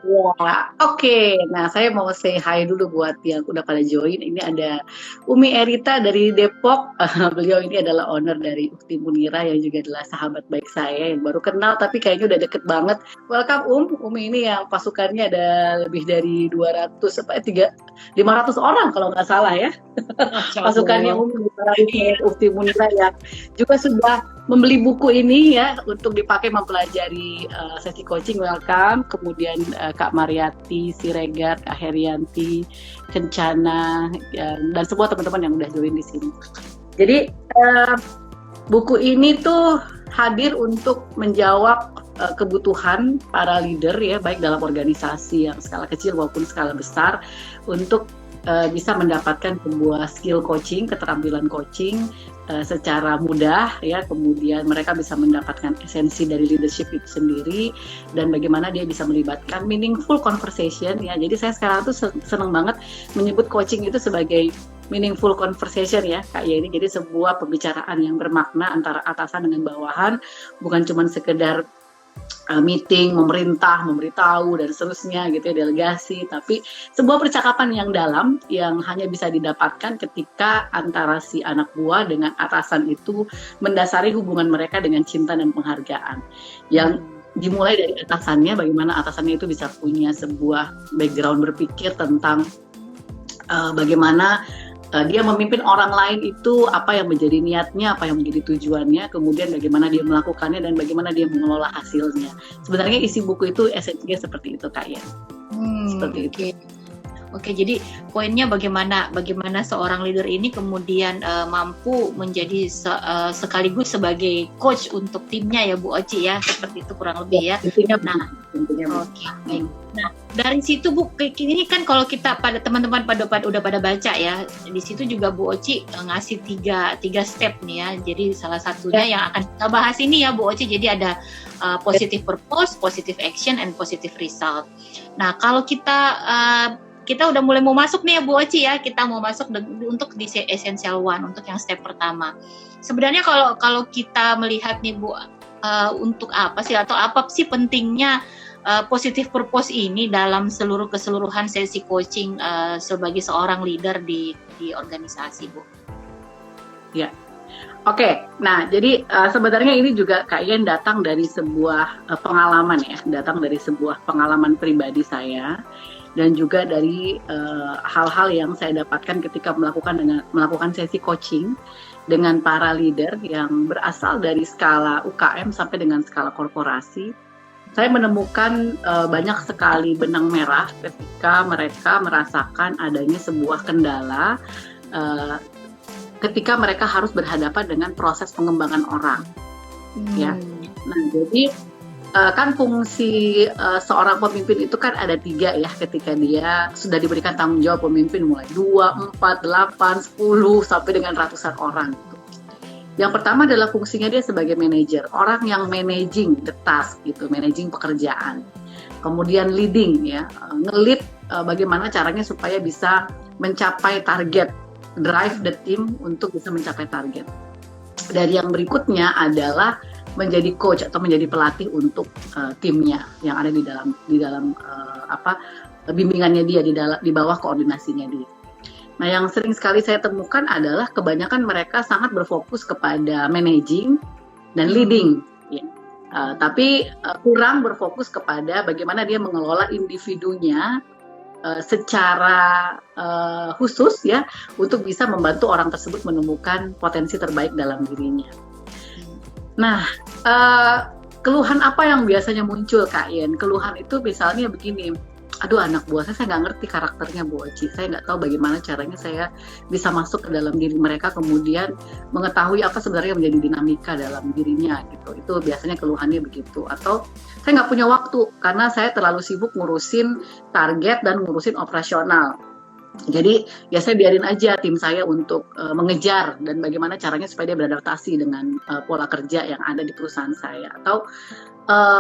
Ya, oke. Nah, saya mau say hi dulu buat yang udah pada join. Ini ada Umi Erita dari Depok. Beliau ini adalah owner dari Ukti Munira yang juga adalah sahabat baik saya yang baru kenal tapi kayaknya udah deket banget. Welcome Umi ini yang pasukannya ada lebih dari 200 apa 500 orang kalau nggak salah ya. Masya Pasukannya Allah. Umi Iya. Ukti Munira yang juga sudah membeli buku ini ya untuk dipakai mempelajari sesi coaching. Welcome, kemudian Kak Mariati Siregar, Kak Herianti Kencana, dan semua teman-teman yang udah join di sini. Jadi buku ini tuh hadir untuk menjawab kebutuhan para leader ya, baik dalam organisasi yang skala kecil maupun skala besar, untuk bisa mendapatkan sebuah skill coaching, keterampilan coaching secara mudah ya, kemudian mereka bisa mendapatkan esensi dari leadership itu sendiri dan bagaimana dia bisa melibatkan meaningful conversation ya. Jadi saya sekarang tuh seneng banget menyebut coaching itu sebagai meaningful conversation ya Kak ya, ini jadi sebuah pembicaraan yang bermakna antara atasan dengan bawahan, bukan cuma sekedar meeting, memerintah, memberitahu dan seterusnya gitu ya, delegasi, tapi sebuah percakapan yang dalam yang hanya bisa didapatkan ketika antara si anak buah dengan atasan itu mendasari hubungan mereka dengan cinta dan penghargaan. Yang dimulai dari atasannya, bagaimana atasannya itu bisa punya sebuah background berpikir tentang bagaimana dia memimpin orang lain itu, apa yang menjadi niatnya, apa yang menjadi tujuannya, kemudian bagaimana dia melakukannya dan bagaimana dia mengelola hasilnya. Sebenarnya isi buku itu esensinya seperti itu Kak ya. Seperti itu. Oke, jadi poinnya bagaimana seorang leader ini kemudian mampu menjadi sekaligus sebagai coach untuk timnya ya Bu Oci ya, seperti itu kurang lebih ya. Nah, oke, baik. Nah, dari situ Bu, ini kan kalau kita pada teman-teman udah pada baca ya, di situ juga Bu Oci ngasih tiga step nih ya. Jadi salah satunya yang akan kita bahas ini ya Bu Oci. Jadi ada positive purpose, positive action, and positive result. Nah, kalau kita udah mulai mau masuk nih ya Bu Oci ya, kita mau masuk untuk di essential one, untuk yang step pertama. Sebenarnya kalau kita melihat nih Bu, untuk apa sih atau apa sih pentingnya positive purpose ini dalam keseluruhan sesi coaching sebagai seorang leader di organisasi Bu? Ya, oke. Nah, jadi sebenarnya ini juga kayaknya datang dari sebuah pengalaman ya, datang dari sebuah pengalaman pribadi saya dan juga dari hal-hal yang saya dapatkan ketika melakukan sesi coaching dengan para leader yang berasal dari skala UKM sampai dengan skala korporasi. Saya menemukan banyak sekali benang merah ketika mereka merasakan adanya sebuah kendala ketika mereka harus berhadapan dengan proses pengembangan orang. Ya. Nah, jadi kan fungsi seorang pemimpin itu kan ada 3 ya, ketika dia sudah diberikan tanggung jawab pemimpin mulai 2, 4, 8, 10 sampai dengan ratusan orang gitu. Yang pertama adalah fungsinya dia sebagai manajer, orang yang managing the task gitu, managing pekerjaan. Kemudian leading ya, nge-lead bagaimana caranya supaya bisa mencapai target, drive the team untuk bisa mencapai target. Dan yang berikutnya adalah menjadi coach atau menjadi pelatih untuk timnya yang ada di dalam bimbingannya dia, di bawah koordinasinya dia. Nah, yang sering sekali saya temukan adalah kebanyakan mereka sangat berfokus kepada managing dan leading, ya. Tapi kurang berfokus kepada bagaimana dia mengelola individunya secara khusus ya, untuk bisa membantu orang tersebut menemukan potensi terbaik dalam dirinya. Nah, keluhan apa yang biasanya muncul Kak Yen? Keluhan itu misalnya begini, aduh anak buah saya nggak ngerti karakternya Bu Oci, saya nggak tahu bagaimana caranya saya bisa masuk ke dalam diri mereka, kemudian mengetahui apa sebenarnya menjadi dinamika dalam dirinya gitu. Itu biasanya keluhannya begitu. Atau saya nggak punya waktu karena saya terlalu sibuk ngurusin target dan ngurusin operasional. Jadi ya saya biarin aja tim saya untuk mengejar dan bagaimana caranya supaya dia beradaptasi dengan pola kerja yang ada di perusahaan saya. Atau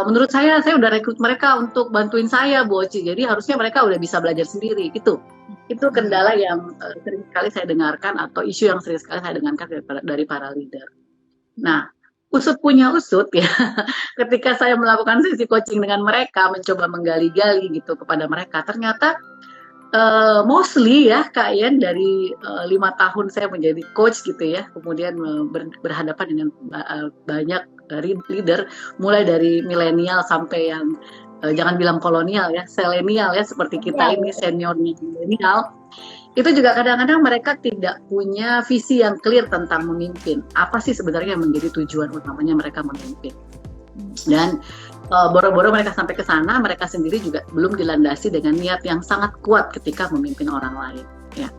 menurut saya udah rekrut mereka untuk bantuin saya Bu Oci, jadi harusnya mereka udah bisa belajar sendiri gitu. Itu kendala yang sering sekali saya dengarkan atau isu yang sering sekali saya dengarkan dari para leader. Nah, usut punya usut ya. Ketika saya melakukan sesi coaching dengan mereka, mencoba menggali-gali gitu kepada mereka, ternyata mostly ya Kak Ian dari 5 tahun saya menjadi coach gitu ya, kemudian berhadapan dengan banyak leader, mulai dari milenial sampai yang jangan bilang kolonial ya, selenial ya, seperti kita ini seniornya milenial. Itu juga kadang-kadang mereka tidak punya visi yang clear tentang memimpin. Apa sih sebenarnya yang menjadi tujuan utamanya mereka memimpin? Dan boro-boro mereka sampai ke sana, mereka sendiri juga belum dilandasi dengan niat yang sangat kuat ketika memimpin orang lain. Ya.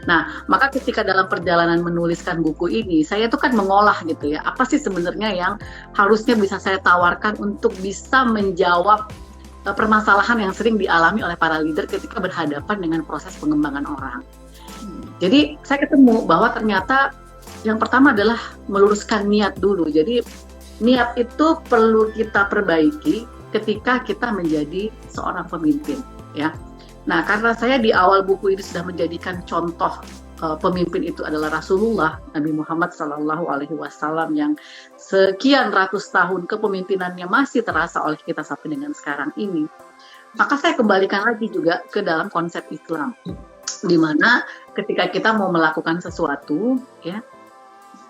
Nah, maka ketika dalam perjalanan menuliskan buku ini, saya tuh kan mengolah gitu ya, apa sih sebenarnya yang harusnya bisa saya tawarkan untuk bisa menjawab permasalahan yang sering dialami oleh para leader ketika berhadapan dengan proses pengembangan orang. Jadi saya ketemu bahwa ternyata yang pertama adalah meluruskan niat dulu. Jadi niat itu perlu kita perbaiki ketika kita menjadi seorang pemimpin, ya. Nah, karena saya di awal buku ini sudah menjadikan contoh pemimpin itu adalah Rasulullah Nabi Muhammad SAW yang sekian ratus tahun kepemimpinannya masih terasa oleh kita sampai dengan sekarang ini. Maka saya kembalikan lagi juga ke dalam konsep Islam, di mana ketika kita mau melakukan sesuatu, ya,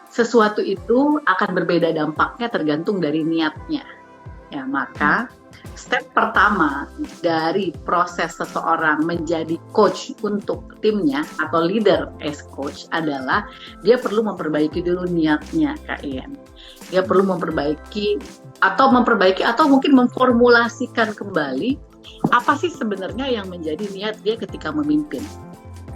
sesuatu itu akan berbeda dampaknya tergantung dari niatnya. Ya, maka step pertama dari proses seseorang menjadi coach untuk timnya atau leader as coach adalah dia perlu memperbaiki dulu niatnya, Kak Ian. Dia perlu memperbaiki atau mungkin memformulasikan kembali apa sih sebenarnya yang menjadi niat dia ketika memimpin.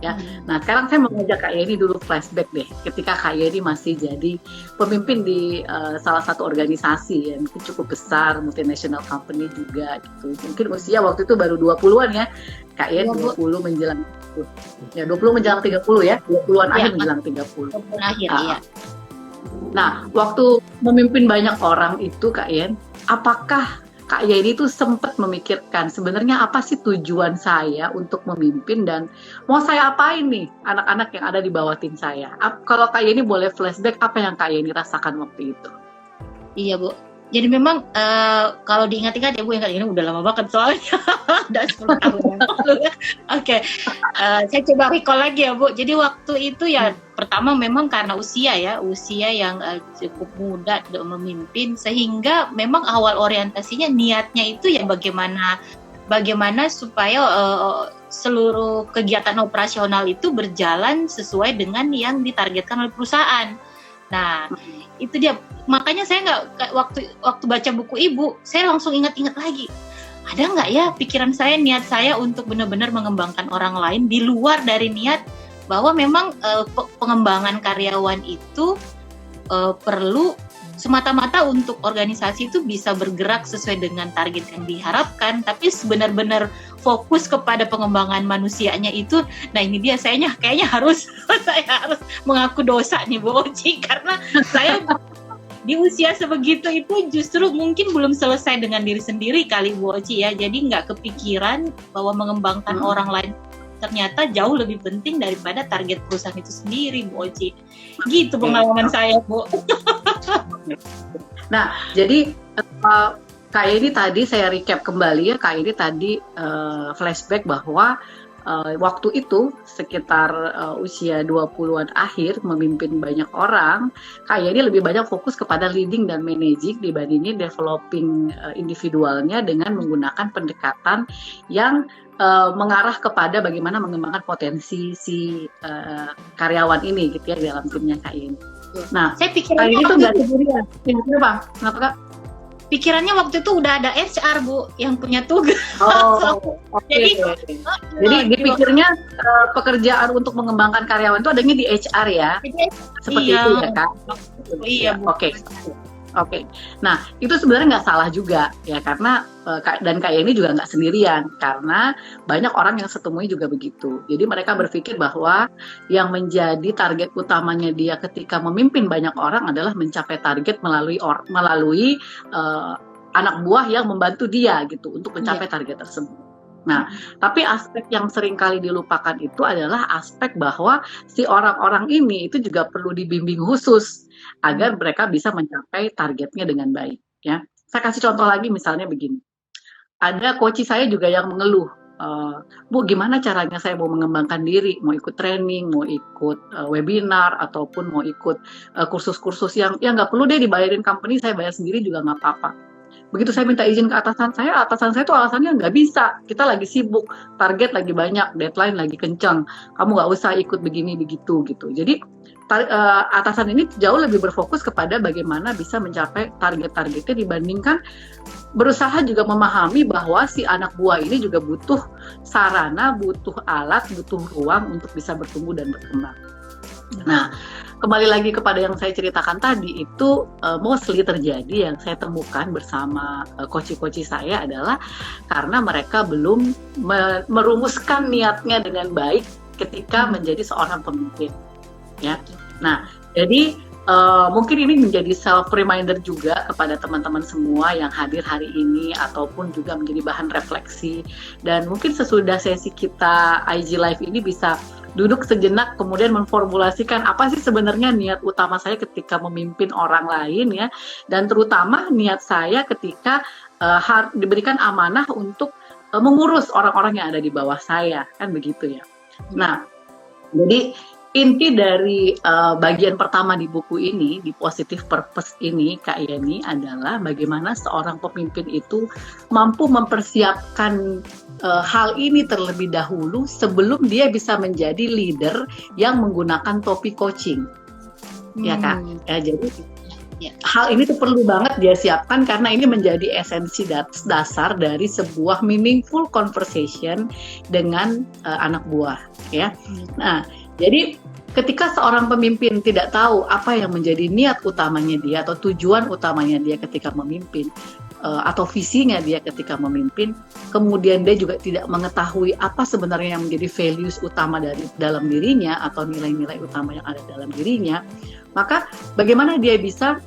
Ya. Nah, sekarang saya mau ngajak Kak Yeni dulu flashback deh, ketika Kak Yeni masih jadi pemimpin di salah satu organisasi yang cukup besar, multinational company juga gitu. Mungkin usia waktu itu baru 20-an ya, Kak Yeni 20 menjelang 30. Ya, 20 menjelang 30 ya, 20-an akhir menjelang 30. Akhir, ya. Nah, waktu memimpin banyak orang itu Kak Yen, apakah Kak Yeni itu sempat memikirkan sebenarnya apa sih tujuan saya untuk memimpin dan mau saya apain nih anak-anak yang ada di bawah tim saya? Kalau Kak Yeni boleh flashback, apa yang Kak Yeni rasakan waktu itu? Iya, Bu. Jadi memang kalau diingat-ingat ya Bu, yang ini udah lama banget soalnya udah 10 tahun yang lalu ya. Oke, saya coba recall lagi ya Bu. Jadi waktu itu ya pertama memang karena usia yang cukup muda memimpin, sehingga memang awal orientasinya niatnya itu ya bagaimana supaya seluruh kegiatan operasional itu berjalan sesuai dengan yang ditargetkan oleh perusahaan. Nah, itu dia. Makanya saya nggak waktu baca buku Ibu, saya langsung ingat-ingat lagi. Ada nggak ya pikiran saya, niat saya untuk benar-benar mengembangkan orang lain di luar dari niat bahwa memang pengembangan karyawan itu perlu semata-mata untuk organisasi itu bisa bergerak sesuai dengan target yang diharapkan, tapi benar-benar fokus kepada pengembangan manusianya itu. Nah, ini dia saya kayaknya harus mengaku dosa nih Bu Oci, karena saya di usia sebegitu itu justru mungkin belum selesai dengan diri sendiri kali Bu Oci ya. Jadi nggak kepikiran bahwa mengembangkan orang lain ternyata jauh lebih penting daripada target perusahaan itu sendiri Bu Oci. Gitu pengalaman saya Bu. Nah, jadi Kak Yeni tadi saya recap kembali ya, Kak Yeni tadi flashback bahwa waktu itu sekitar usia 20-an akhir memimpin banyak orang, Kak Yeni lebih banyak fokus kepada leading dan managing dibandingin developing individualnya dengan menggunakan pendekatan yang mengarah kepada bagaimana mengembangkan potensi si karyawan ini gitu ya di dalam timnya Kak Yeni. Nah, saya pikirannya itu nggak sendirian. Kenapa Kak? Pikirannya waktu itu udah ada HR Bu yang punya tugas. Oh, okay. Jadi dipikirnya pekerjaan untuk mengembangkan karyawan itu adanya di HR ya? Seperti itu ya Kak? Iya Bu. Oke. Nah, itu sebenarnya nggak salah juga ya, karena dan Kak Yeni juga nggak sendirian, karena banyak orang yang setemui juga begitu. Jadi mereka berpikir bahwa yang menjadi target utamanya dia ketika memimpin banyak orang adalah mencapai target melalui anak buah yang membantu dia gitu untuk mencapai target tersebut. Nah, tapi aspek yang sering kali dilupakan itu adalah aspek bahwa si orang-orang ini itu juga perlu dibimbing khusus agar mereka bisa mencapai targetnya dengan baik. Ya, saya kasih contoh lagi, misalnya begini. Ada coach saya juga yang mengeluh, Bu, gimana caranya saya mau mengembangkan diri, mau ikut training, mau ikut webinar, ataupun mau ikut kursus-kursus yang ya nggak perlu deh dibayarin company, saya bayar sendiri juga nggak apa-apa. Begitu saya minta izin ke atasan saya tuh alasannya nggak bisa, kita lagi sibuk, target lagi banyak, deadline lagi kencang, kamu nggak usah ikut begini begitu gitu. Jadi atasan ini jauh lebih berfokus kepada bagaimana bisa mencapai target-targetnya dibandingkan berusaha juga memahami bahwa si anak buah ini juga butuh sarana, butuh alat, butuh ruang untuk bisa bertumbuh dan berkembang. Nah, kembali lagi kepada yang saya ceritakan tadi, itu mostly terjadi yang saya temukan bersama coach-coach saya adalah karena mereka belum merumuskan niatnya dengan baik ketika menjadi seorang pemimpin. Ya, nah jadi mungkin ini menjadi self reminder juga kepada teman-teman semua yang hadir hari ini, ataupun juga menjadi bahan refleksi. Dan mungkin sesudah sesi kita IG Live ini bisa duduk sejenak kemudian memformulasikan apa sih sebenarnya niat utama saya ketika memimpin orang lain, ya, dan terutama niat saya ketika diberikan amanah untuk mengurus orang-orang yang ada di bawah saya, kan begitu ya. Nah, jadi inti dari bagian pertama di buku ini, di Positive Purpose ini, Kak Yeni, adalah bagaimana seorang pemimpin itu mampu mempersiapkan hal ini terlebih dahulu sebelum dia bisa menjadi leader yang menggunakan topi coaching. Ya, Kak. Ya, jadi hal ini tuh perlu banget dia siapkan karena ini menjadi esensi dasar dari sebuah meaningful conversation dengan anak buah, ya. Nah, jadi ketika seorang pemimpin tidak tahu apa yang menjadi niat utamanya dia atau tujuan utamanya dia ketika memimpin, atau visinya dia ketika memimpin, kemudian dia juga tidak mengetahui apa sebenarnya yang menjadi values utama dari dalam dirinya atau nilai-nilai utama yang ada dalam dirinya, maka bagaimana dia bisa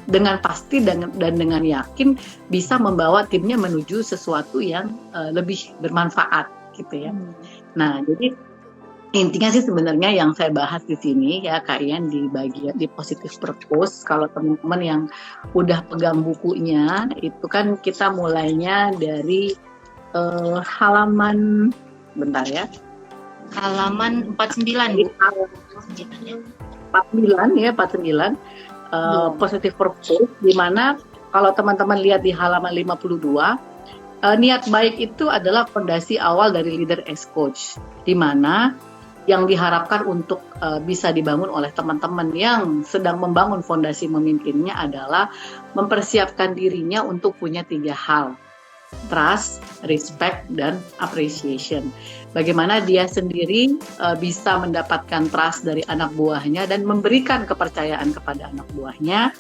dengan pasti dan dengan yakin bisa membawa timnya menuju sesuatu yang lebih bermanfaat, gitu ya. Nah, jadi intinya sih sebenarnya yang saya bahas di sini, ya, Kak Ian, di bagian di Positive Purpose. Kalau teman-teman yang udah pegang bukunya, itu kan kita mulainya dari halaman, bentar ya, halaman 49, Bu. 49 ya, 49. Positive Purpose, di mana kalau teman-teman lihat di halaman 52, niat baik itu adalah fondasi awal dari leader as coach, di mana yang diharapkan untuk bisa dibangun oleh teman-teman yang sedang membangun fondasi memimpinnya adalah mempersiapkan dirinya untuk punya 3 hal: trust, respect, dan appreciation. Bagaimana dia sendiri bisa mendapatkan trust dari anak buahnya dan memberikan kepercayaan kepada anak buahnya.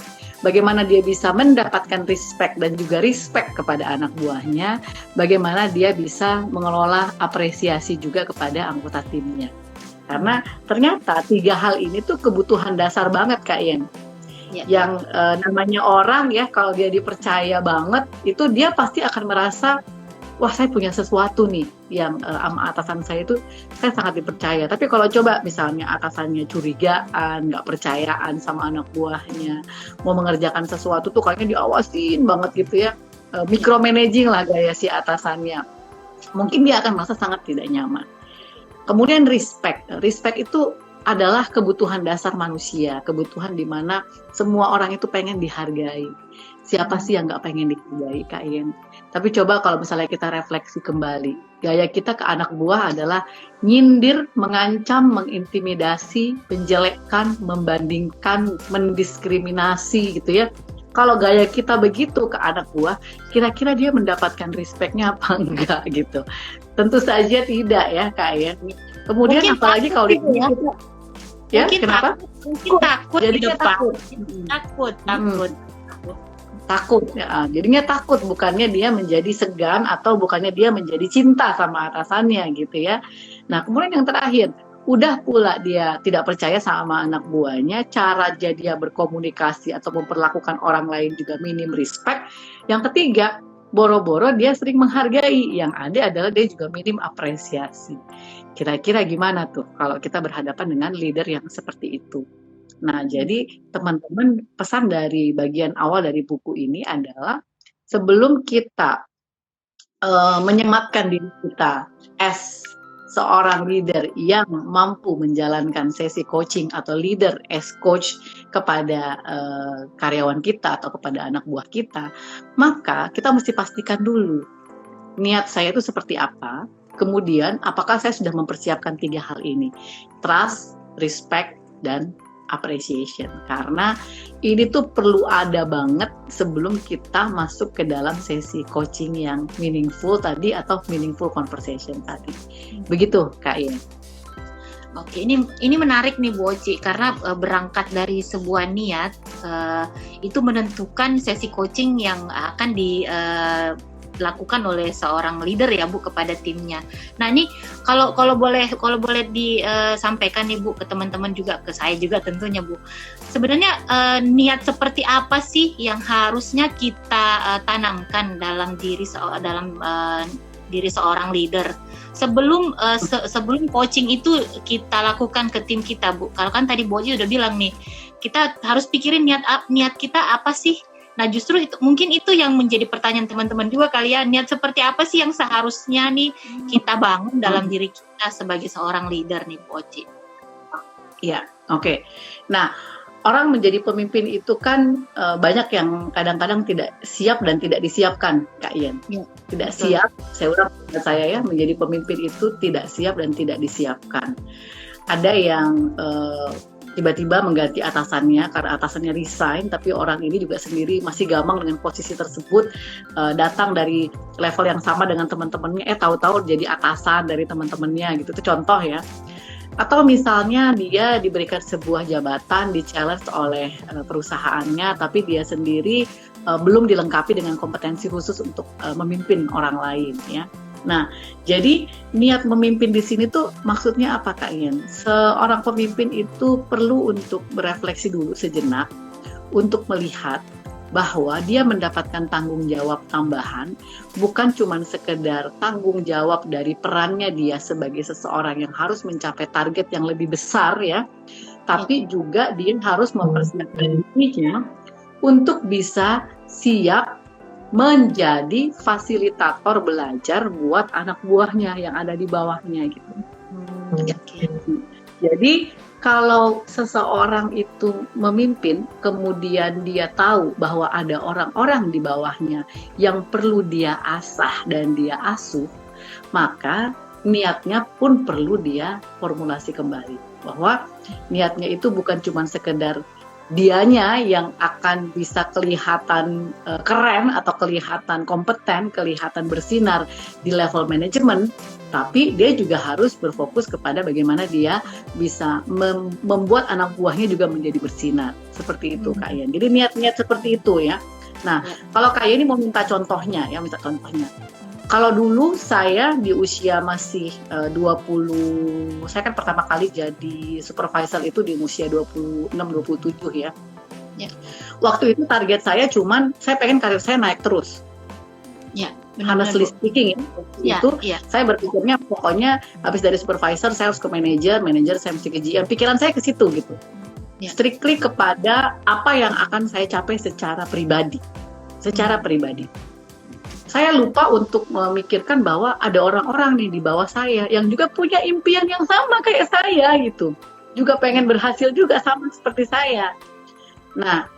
Bagaimana dia bisa mendapatkan respect dan juga respect kepada anak buahnya. Bagaimana dia bisa mengelola apresiasi juga kepada anggota timnya. Karena ternyata 3 hal ini tuh kebutuhan dasar banget, Kak Ian. Ya. Yang namanya orang, ya, kalau dia dipercaya banget, itu dia pasti akan merasa, wah, saya punya sesuatu nih yang sama atasan saya itu saya sangat dipercaya. Tapi kalau coba misalnya atasannya curigaan, nggak percayaan sama anak buahnya, mau mengerjakan sesuatu tuh kayaknya diawasin banget gitu ya, micromanaging lah gaya si atasannya, mungkin dia akan merasa sangat tidak nyaman. Kemudian respect itu adalah kebutuhan dasar manusia, kebutuhan di mana semua orang itu pengen dihargai. Siapa sih yang nggak pengen dihargai, Kak Ian? Tapi coba kalau misalnya kita refleksi kembali, gaya kita ke anak buah adalah nyindir, mengancam, mengintimidasi, menjelekkan, membandingkan, mendiskriminasi, gitu ya. Kalau gaya kita begitu ke anak buah, kira-kira dia mendapatkan respect-nya apa enggak gitu? Tentu saja tidak, ya, Kak Ian. Kemudian mungkin apalagi kalau di ya. Ya, mungkin kenapa? Mungkin takut di depan. Takut. Ya, jadinya takut, bukannya dia menjadi segan atau bukannya dia menjadi cinta sama atasannya, gitu ya. Nah, kemudian yang terakhir, udah pula dia tidak percaya sama anak buahnya, cara dia berkomunikasi atau memperlakukan orang lain juga minim respect. Yang ketiga, boro-boro dia sering menghargai, yang ada adalah dia juga minim apresiasi. Kira-kira gimana tuh kalau kita berhadapan dengan leader yang seperti itu? Nah, jadi teman-teman, pesan dari bagian awal dari buku ini adalah sebelum kita menyematkan diri kita as seorang leader yang mampu menjalankan sesi coaching atau leader as coach kepada karyawan kita atau kepada anak buah kita, maka kita mesti pastikan dulu niat saya itu seperti apa, kemudian apakah saya sudah mempersiapkan 3 hal ini, trust, respect, dan appreciation. Karena ini tuh perlu ada banget sebelum kita masuk ke dalam sesi coaching yang meaningful tadi atau meaningful conversation tadi. Begitu Kak Ian. Oke, ini menarik nih Bu Oci, karena berangkat dari sebuah niat itu menentukan sesi coaching yang akan dilakukan oleh seorang leader ya Bu kepada timnya. Nah ini kalau boleh disampaikan nih Bu ke teman-teman juga, ke saya juga tentunya Bu. Sebenarnya niat seperti apa sih yang harusnya kita tanamkan dalam diri seorang leader sebelum coaching itu kita lakukan ke tim kita Bu. Kalau kan tadi Bu Oci udah bilang nih, kita harus pikirin niat kita apa sih. Nah justru itu mungkin itu yang menjadi pertanyaan teman-teman juga kali ya, niat seperti apa sih yang seharusnya nih kita bangun dalam diri kita sebagai seorang leader nih Bu Oci. Iya, oke. Nah, orang menjadi pemimpin itu kan banyak yang kadang-kadang tidak siap dan tidak disiapkan, Kak Ian. Ya, tidak betul. Siap, saya ulang saya ya, menjadi pemimpin itu tidak siap dan tidak disiapkan. Ada yang tiba-tiba mengganti atasannya karena atasannya resign, tapi orang ini juga sendiri masih gamang dengan posisi tersebut, datang dari level yang sama dengan teman-temannya, tahu-tahu jadi atasan dari teman-temannya gitu. Itu contoh ya. Atau misalnya dia diberikan sebuah jabatan, di-challenge oleh perusahaannya, tapi dia sendiri belum dilengkapi dengan kompetensi khusus untuk memimpin orang lain ya. Nah, jadi niat memimpin di sini tuh maksudnya apa Kak Ian? Seorang pemimpin itu perlu untuk berefleksi dulu sejenak untuk melihat bahwa dia mendapatkan tanggung jawab tambahan, bukan cuma sekedar tanggung jawab dari perannya dia sebagai seseorang yang harus mencapai target yang lebih besar ya, tapi juga dia harus mempersiapkan dirinya untuk bisa siap menjadi fasilitator belajar buat anak buahnya yang ada di bawahnya gitu. Jadi kalau seseorang itu memimpin, kemudian dia tahu bahwa ada orang-orang di bawahnya yang perlu dia asah dan dia asuh, maka niatnya pun perlu dia formulasi kembali. Bahwa niatnya itu bukan cuma sekedar dianya yang akan bisa kelihatan keren atau kelihatan kompeten, kelihatan bersinar di level manajemen, tapi dia juga harus berfokus kepada bagaimana dia bisa membuat anak buahnya juga menjadi bersinar. Seperti itu Kak Ian. Jadi niat-niat seperti itu ya. Nah, kalau Kak Ian ini mau minta contohnya. Kalau dulu saya di usia masih 20, saya kan pertama kali jadi supervisor itu di usia 26-27 ya. Waktu itu target saya cuman, saya pengen karir saya naik terus. Ya, honestly speaking saya berpikirnya pokoknya habis dari supervisor saya harus ke manajer saya mesti ke GM. Pikiran saya ke situ gitu. Strictly kepada apa yang akan saya capai secara pribadi. Saya lupa untuk memikirkan bahwa ada orang-orang nih di bawah saya yang juga punya impian yang sama kayak saya gitu. Juga pengen berhasil juga sama seperti saya. Nah,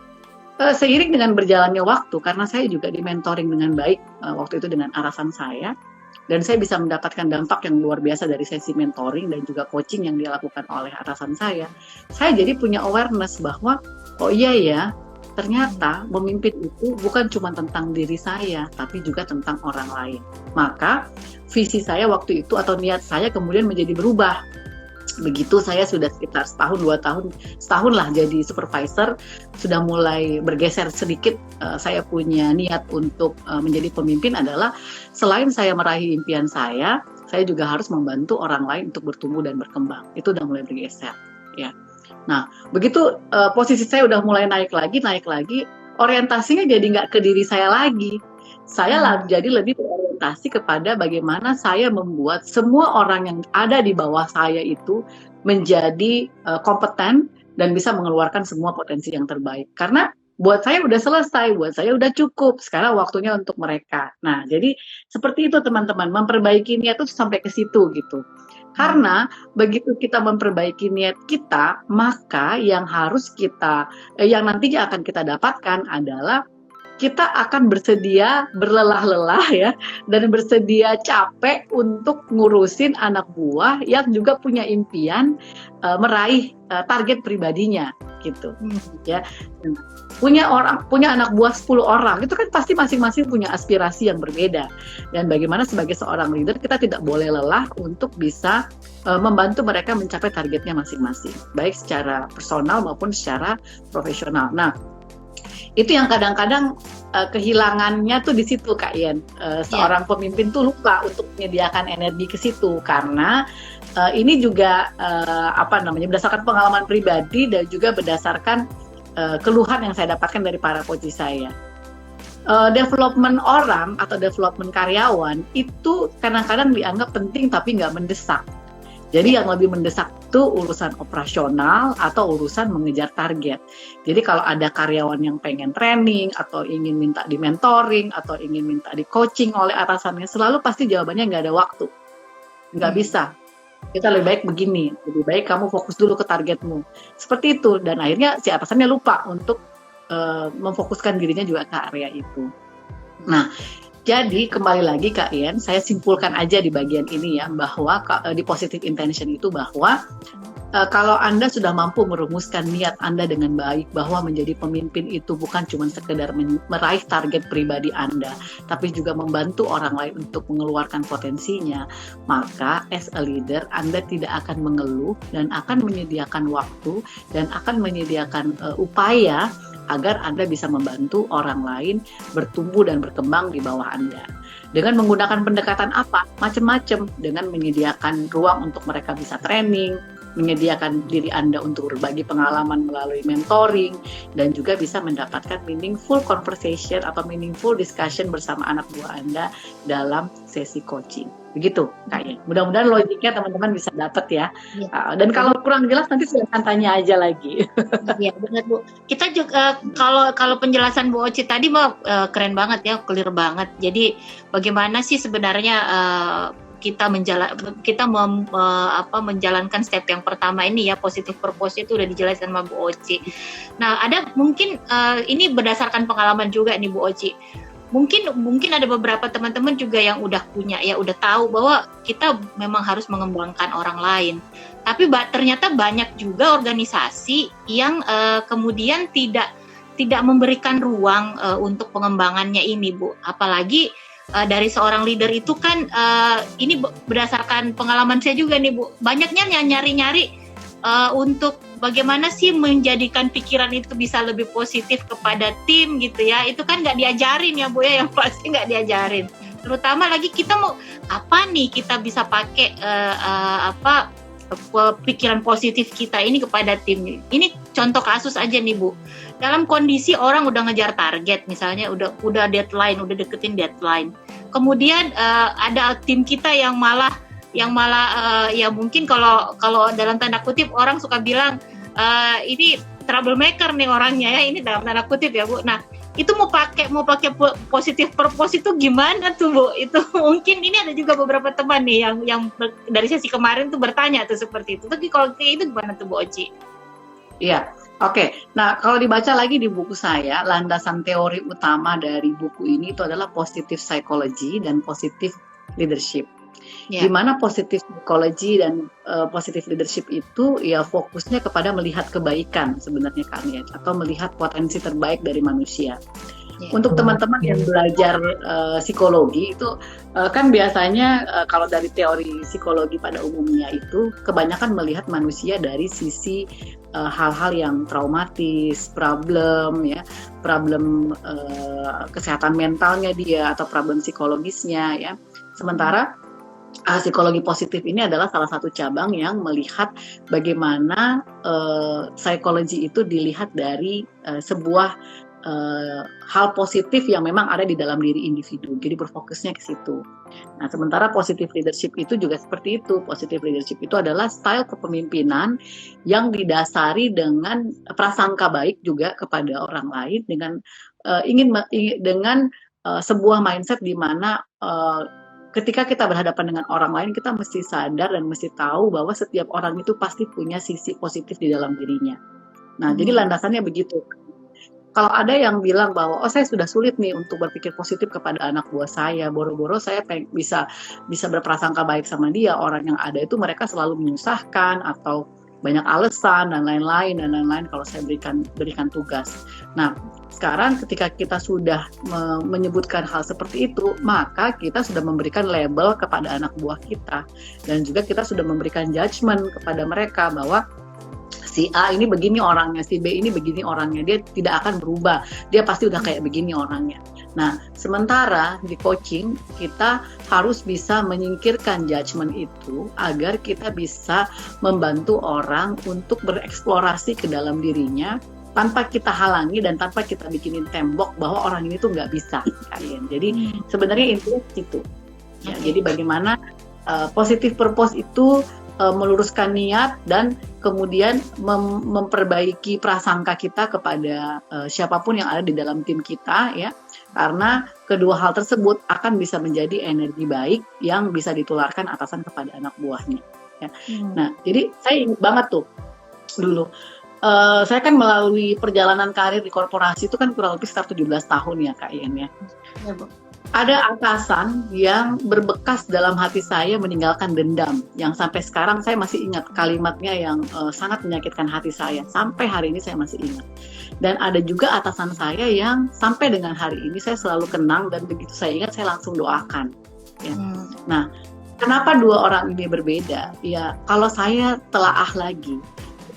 seiring dengan berjalannya waktu, karena saya juga di-mentoring dengan baik waktu itu dengan atasan saya, dan saya bisa mendapatkan dampak yang luar biasa dari sesi mentoring dan juga coaching yang dilakukan oleh atasan saya jadi punya awareness bahwa, oh iya ya, ternyata memimpin itu bukan cuma tentang diri saya, tapi juga tentang orang lain. Maka visi saya waktu itu atau niat saya kemudian menjadi berubah. Begitu saya sudah sekitar setahun lah jadi supervisor, sudah mulai bergeser sedikit. Saya punya niat untuk menjadi pemimpin adalah selain saya meraih impian saya juga harus membantu orang lain untuk bertumbuh dan berkembang. Itu udah mulai bergeser ya. Nah, begitu posisi saya udah mulai naik lagi, orientasinya jadi nggak ke diri saya lagi, Saya jadi lebih berorientasi kepada bagaimana saya membuat semua orang yang ada di bawah saya itu menjadi kompeten dan bisa mengeluarkan semua potensi yang terbaik. Karena buat saya udah selesai, buat saya udah cukup. Sekarang waktunya untuk mereka. Nah, jadi seperti itu teman-teman, memperbaiki niat itu sampai ke situ gitu. Karena begitu kita memperbaiki niat kita, maka yang harus kita, yang nantinya akan kita dapatkan adalah kita akan bersedia berlelah-lelah ya, dan bersedia capek untuk ngurusin anak buah yang juga punya impian meraih target pribadinya gitu ya. Punya anak buah 10 orang, itu kan pasti masing-masing punya aspirasi yang berbeda. Dan bagaimana sebagai seorang leader kita tidak boleh lelah untuk bisa membantu mereka mencapai targetnya masing-masing, baik secara personal maupun secara profesional. Nah, itu yang kadang-kadang kehilangannya tuh di situ Kak Yen. Seorang pemimpin tuh lupa untuk menyediakan energi ke situ, karena ini juga berdasarkan pengalaman pribadi dan juga berdasarkan keluhan yang saya dapatkan dari para coach saya. Development orang atau development karyawan itu kadang-kadang dianggap penting tapi nggak mendesak. Jadi yang lebih mendesak itu urusan operasional atau urusan mengejar target. Jadi kalau ada karyawan yang pengen training atau ingin minta di mentoring atau ingin minta di coaching oleh atasannya, selalu pasti jawabannya nggak ada waktu. Nggak bisa. Kita lebih baik begini, lebih baik kamu fokus dulu ke targetmu. Seperti itu, dan akhirnya si atasannya lupa untuk memfokuskan dirinya juga ke area itu. Nah, jadi kembali lagi Kak Ian, saya simpulkan aja di bagian ini ya, bahwa di positive intention itu bahwa kalau Anda sudah mampu merumuskan niat Anda dengan baik, bahwa menjadi pemimpin itu bukan cuma sekedar meraih target pribadi Anda, tapi juga membantu orang lain untuk mengeluarkan potensinya, maka as a leader Anda tidak akan mengeluh dan akan menyediakan waktu dan akan menyediakan upaya agar Anda bisa membantu orang lain bertumbuh dan berkembang di bawah Anda. Dengan menggunakan pendekatan apa? Macam-macam. Dengan menyediakan ruang untuk mereka bisa training, menyediakan diri Anda untuk berbagi pengalaman melalui mentoring, dan juga bisa mendapatkan meaningful conversation atau meaningful discussion bersama anak buah Anda dalam sesi coaching. Begitu kayaknya. Mudah-mudahan logiknya teman-teman bisa dapat ya. Dan kalau kurang jelas nanti silahkan tanya aja lagi. Iya benar Bu. Kita juga kalau penjelasan Bu Oci tadi mah keren banget ya, clear banget. Jadi bagaimana sih sebenarnya kita menjalankan step yang pertama ini ya, positive purpose itu udah dijelaskan sama Bu Oci. Nah, ada mungkin ini berdasarkan pengalaman juga nih Bu Oci. Mungkin ada beberapa teman-teman juga yang udah punya ya, udah tahu bahwa kita memang harus mengembangkan orang lain. Tapi ternyata banyak juga organisasi yang kemudian tidak memberikan ruang untuk pengembangannya ini Bu. Apalagi dari seorang leader itu kan ini berdasarkan pengalaman saya juga nih Bu, banyaknya nyari-nyari untuk bagaimana sih menjadikan pikiran itu bisa lebih positif kepada tim gitu ya. Itu kan nggak diajarin ya Bu ya, yang pasti nggak diajarin. Terutama lagi kita mau apa nih kita bisa pakai pikiran positif kita ini kepada tim. Ini contoh kasus aja nih Bu. Dalam kondisi orang udah ngejar target, misalnya udah deadline, udah deketin deadline. Kemudian ada tim kita yang malah ya mungkin kalau dalam tanda kutip orang suka bilang ini troublemaker nih orangnya ya, ini dalam tanda kutip ya Bu. Nah, itu mau pakai positive purpose itu gimana tuh Bu? Itu mungkin ini ada juga beberapa teman nih yang dari sesi kemarin tuh bertanya tuh seperti itu. Tapi kalau kayak itu gimana tuh Bu Oci? Iya, oke. Nah, kalau dibaca lagi di buku saya, landasan teori utama dari buku ini itu adalah positive psychology dan positive leadership. Di mana positive psychology dan positive leadership itu ya fokusnya kepada melihat kebaikan sebenarnya kalian, atau melihat potensi terbaik dari manusia. Untuk teman-teman yang belajar psikologi itu kan biasanya kalau dari teori psikologi pada umumnya itu kebanyakan melihat manusia dari sisi hal-hal yang traumatis, problem kesehatan mentalnya dia atau problem psikologisnya ya. Sementara psikologi positif ini adalah salah satu cabang yang melihat bagaimana psikologi itu dilihat dari sebuah hal positif yang memang ada di dalam diri individu. Jadi berfokusnya ke situ. Nah, sementara positive leadership itu juga seperti itu. Positive leadership itu adalah style kepemimpinan yang didasari dengan prasangka baik juga kepada orang lain, dengan dengan sebuah mindset di mana ketika kita berhadapan dengan orang lain, kita mesti sadar dan mesti tahu bahwa setiap orang itu pasti punya sisi positif di dalam dirinya. Nah, jadi landasannya begitu. Kalau ada yang bilang bahwa saya sudah sulit nih untuk berpikir positif kepada anak buah saya, boro-boro saya bisa berprasangka baik sama dia, orang yang ada itu mereka selalu menyusahkan atau banyak alasan dan lain-lain kalau saya berikan tugas. Nah, sekarang ketika kita sudah menyebutkan hal seperti itu, maka kita sudah memberikan label kepada anak buah kita, dan juga kita sudah memberikan judgement kepada mereka bahwa si A ini begini orangnya, si B ini begini orangnya, dia tidak akan berubah, dia pasti udah kayak begini orangnya. Nah, sementara di coaching kita harus bisa menyingkirkan judgement itu agar kita bisa membantu orang untuk bereksplorasi ke dalam dirinya tanpa kita halangi dan tanpa kita bikinin tembok bahwa orang ini tuh nggak bisa kalian. Jadi sebenarnya intinya itu. Ya, jadi bagaimana positive purpose itu meluruskan niat dan kemudian memperbaiki prasangka kita kepada siapapun yang ada di dalam tim kita, ya, karena kedua hal tersebut akan bisa menjadi energi baik yang bisa ditularkan atasan kepada anak buahnya, ya. Nah, jadi saya ingat banget tuh dulu saya kan melalui perjalanan karir di korporasi itu kan kurang lebih sekitar 17 tahun ya Kak Ian, ya. Ya, Bu. Ada atasan yang berbekas dalam hati saya meninggalkan dendam, yang sampai sekarang saya masih ingat kalimatnya yang sangat menyakitkan hati saya. Sampai hari ini saya masih ingat. Dan ada juga atasan saya yang sampai dengan hari ini saya selalu kenang, dan begitu saya ingat saya langsung doakan. Ya. Nah, kenapa dua orang ini berbeda? Ya, kalau saya telaah lagi,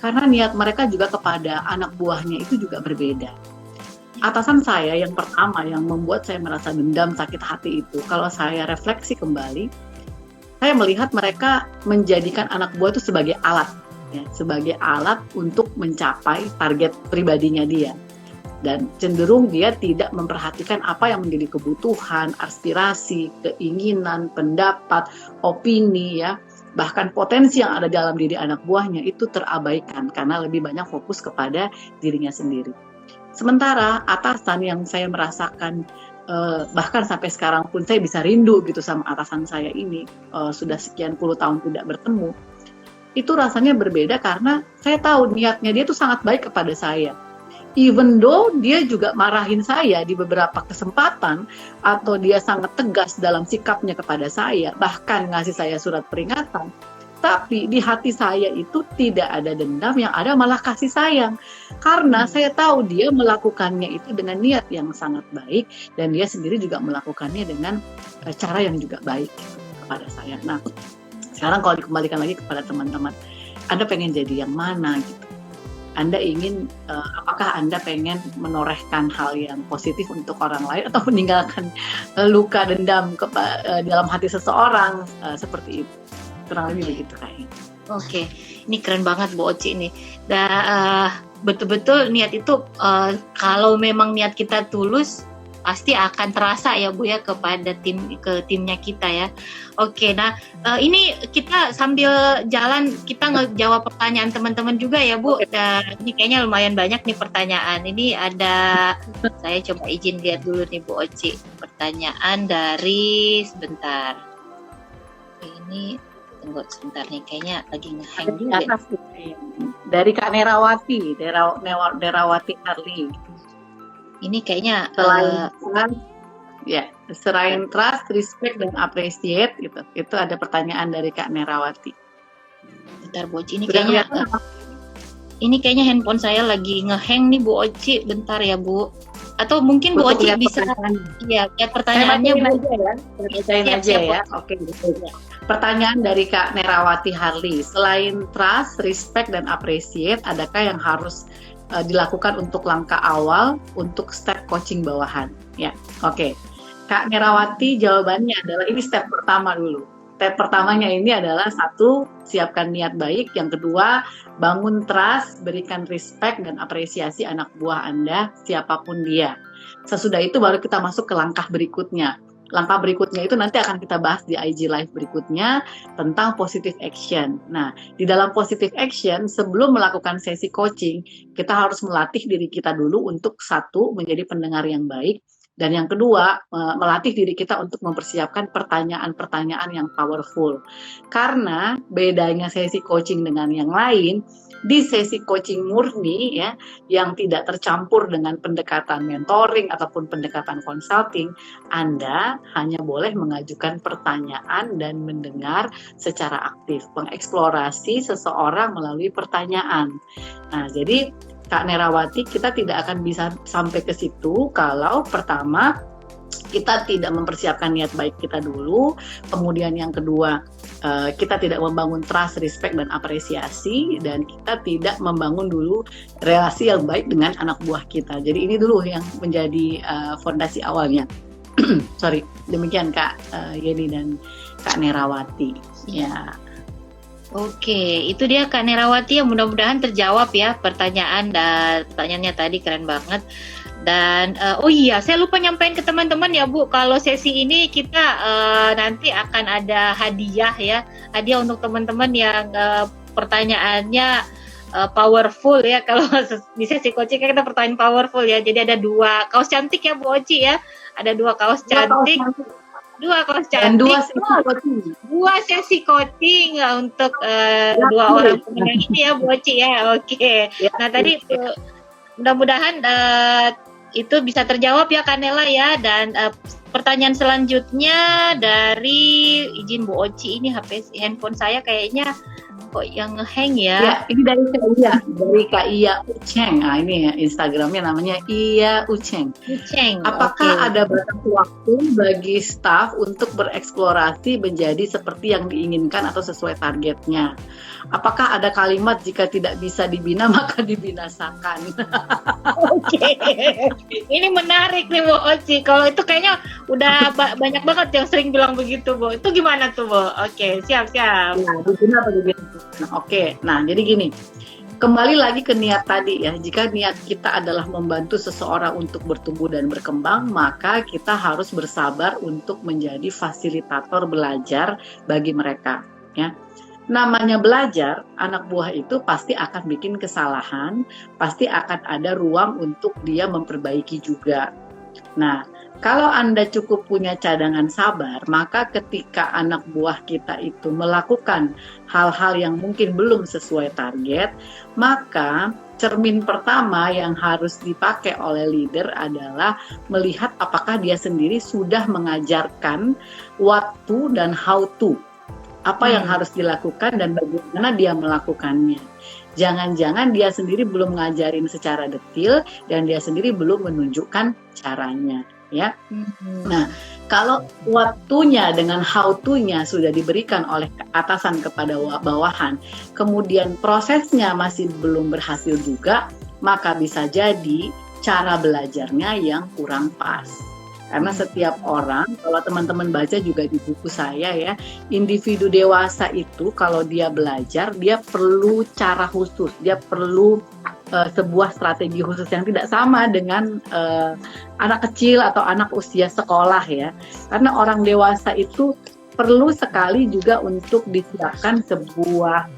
karena niat mereka juga kepada anak buahnya itu juga berbeda. Atasan saya yang pertama yang membuat saya merasa dendam, sakit hati itu, kalau saya refleksi kembali, saya melihat mereka menjadikan anak buah itu sebagai alat, ya, sebagai alat untuk mencapai target pribadinya dia. Dan cenderung dia tidak memperhatikan apa yang menjadi kebutuhan, aspirasi, keinginan, pendapat, opini, ya, bahkan potensi yang ada dalam diri anak buahnya itu terabaikan karena lebih banyak fokus kepada dirinya sendiri. Sementara atasan yang saya merasakan bahkan sampai sekarang pun saya bisa rindu gitu sama atasan saya ini, sudah sekian puluh tahun tidak bertemu, itu rasanya berbeda karena saya tahu niatnya dia tuh sangat baik kepada saya. Even though dia juga marahin saya di beberapa kesempatan, atau dia sangat tegas dalam sikapnya kepada saya, bahkan ngasih saya surat peringatan, tapi di hati saya itu tidak ada dendam, yang ada malah kasih sayang. Karena saya tahu dia melakukannya itu dengan niat yang sangat baik, dan dia sendiri juga melakukannya dengan cara yang juga baik kepada saya. Nah, sekarang kalau dikembalikan lagi kepada teman-teman, Anda pengen jadi yang mana gitu? Anda ingin, apakah Anda pengen menorehkan hal yang positif untuk orang lain, atau meninggalkan luka dendam dalam hati seseorang, seperti itu? Kurang lebih begitu kayaknya. Oke, ini keren banget Bu Oci ini. Betul-betul niat itu kalau memang niat kita tulus pasti akan terasa ya Bu ya kepada timnya kita ya. Oke, nah ini kita sambil jalan kita ngejawab pertanyaan teman-teman juga ya Bu. Ini kayaknya lumayan banyak nih pertanyaan. Ini ada, saya coba izin lihat dulu nih Bu Oci. Pertanyaan dari, sebentar. Ini tunggu sebentar nih, kayaknya lagi nge-hang juga. Dari Kak Nerawati Harli. Ini kayaknya selain trust, respect, dan appreciate gitu. Itu ada pertanyaan dari Kak Nerawati. Bentar Bu Oci, ini kayaknya handphone saya lagi nge-hang nih Bu Oci. Bentar ya Bu. Atau mungkin Bu Oci bisa lihat pertanyaannya Bu. Bacain aja ya. Oke, gitu. Pertanyaan dari Kak Nerawati Harli, selain trust, respect, dan appreciate, adakah yang harus dilakukan untuk langkah awal untuk step coaching bawahan? Ya, oke. Kak Nerawati, jawabannya adalah ini step pertama dulu. step pertamanya ini adalah satu, siapkan niat baik. Yang kedua, bangun trust, berikan respect dan apresiasi anak buah Anda, siapapun dia. Sesudah itu baru kita masuk ke langkah berikutnya. Langkah berikutnya itu nanti akan kita bahas di IG Live berikutnya tentang positive action. Nah, di dalam positive action, sebelum melakukan sesi coaching, kita harus melatih diri kita dulu untuk satu, menjadi pendengar yang baik. Dan yang kedua, melatih diri kita untuk mempersiapkan pertanyaan-pertanyaan yang powerful. Karena bedanya sesi coaching dengan yang lain, di sesi coaching murni ya, yang tidak tercampur dengan pendekatan mentoring ataupun pendekatan consulting, Anda hanya boleh mengajukan pertanyaan dan mendengar secara aktif, mengeksplorasi seseorang melalui pertanyaan. Nah, jadi Kak Nerawati, kita tidak akan bisa sampai ke situ kalau pertama kita tidak mempersiapkan niat baik kita dulu, kemudian yang kedua kita tidak membangun trust, respect, dan apresiasi, dan kita tidak membangun dulu relasi yang baik dengan anak buah kita. Jadi ini dulu yang menjadi fondasi awalnya. Sorry, demikian Kak Yeni dan Kak Nerawati. Ya. Oke, itu dia Kak Nerawati, yang mudah-mudahan terjawab ya pertanyaannya tadi, keren banget. Dan oh iya, saya lupa nyampein ke teman-teman ya Bu, kalau sesi ini kita nanti akan ada hadiah ya, hadiah untuk teman-teman yang pertanyaannya powerful ya. Kalau di sesi coaching kita pertanyaan powerful ya, jadi ada 2 kaos cantik ya Bu Oci ya, ada 2 kaos cantik. 2 kaos cantik, 2 sesi coaching untuk 2 orang pemenang ini ya Bu Oci ya. Oke. Nah tadi mudah-mudahan itu bisa terjawab ya Kanela ya. Dan pertanyaan selanjutnya dari izin Bu Oci, ini handphone saya kayaknya kok yang ngehang ya. Ya, ini dari Kak Iya Uceng. Nah, ini ya Instagramnya namanya Iya Uceng. Apakah ada batas waktu bagi staf untuk bereksplorasi menjadi seperti yang diinginkan atau sesuai targetnya? Apakah ada kalimat jika tidak bisa dibina maka dibinasakan? Oke. Ini menarik nih Bu Oci. Kalau itu kayaknya udah banyak banget yang sering bilang begitu Bu. Itu gimana tuh Bu? Oke, siap. Nah, dibina apa dibina? Nah, jadi gini, kembali lagi ke niat tadi ya. Jika niat kita adalah membantu seseorang untuk bertumbuh dan berkembang, maka kita harus bersabar untuk menjadi fasilitator belajar bagi mereka. Ya, namanya belajar, anak buah itu pasti akan bikin kesalahan, pasti akan ada ruang untuk dia memperbaiki juga. Nah, kalau Anda cukup punya cadangan sabar, maka ketika anak buah kita itu melakukan hal-hal yang mungkin belum sesuai target, maka cermin pertama yang harus dipakai oleh leader adalah melihat apakah dia sendiri sudah mengajarkan what to dan how to. Apa yang harus dilakukan dan bagaimana dia melakukannya. Jangan-jangan dia sendiri belum ngajarin secara detail dan dia sendiri belum menunjukkan caranya. Ya, nah kalau waktunya dengan how to-nya sudah diberikan oleh atasan kepada bawahan, kemudian prosesnya masih belum berhasil juga, maka bisa jadi cara belajarnya yang kurang pas. Karena setiap orang, kalau teman-teman baca juga di buku saya ya, individu dewasa itu kalau dia belajar, dia perlu cara khusus, dia perlu sebuah strategi khusus yang tidak sama dengan anak kecil atau anak usia sekolah ya. Karena orang dewasa itu perlu sekali juga untuk disiapkan sebuah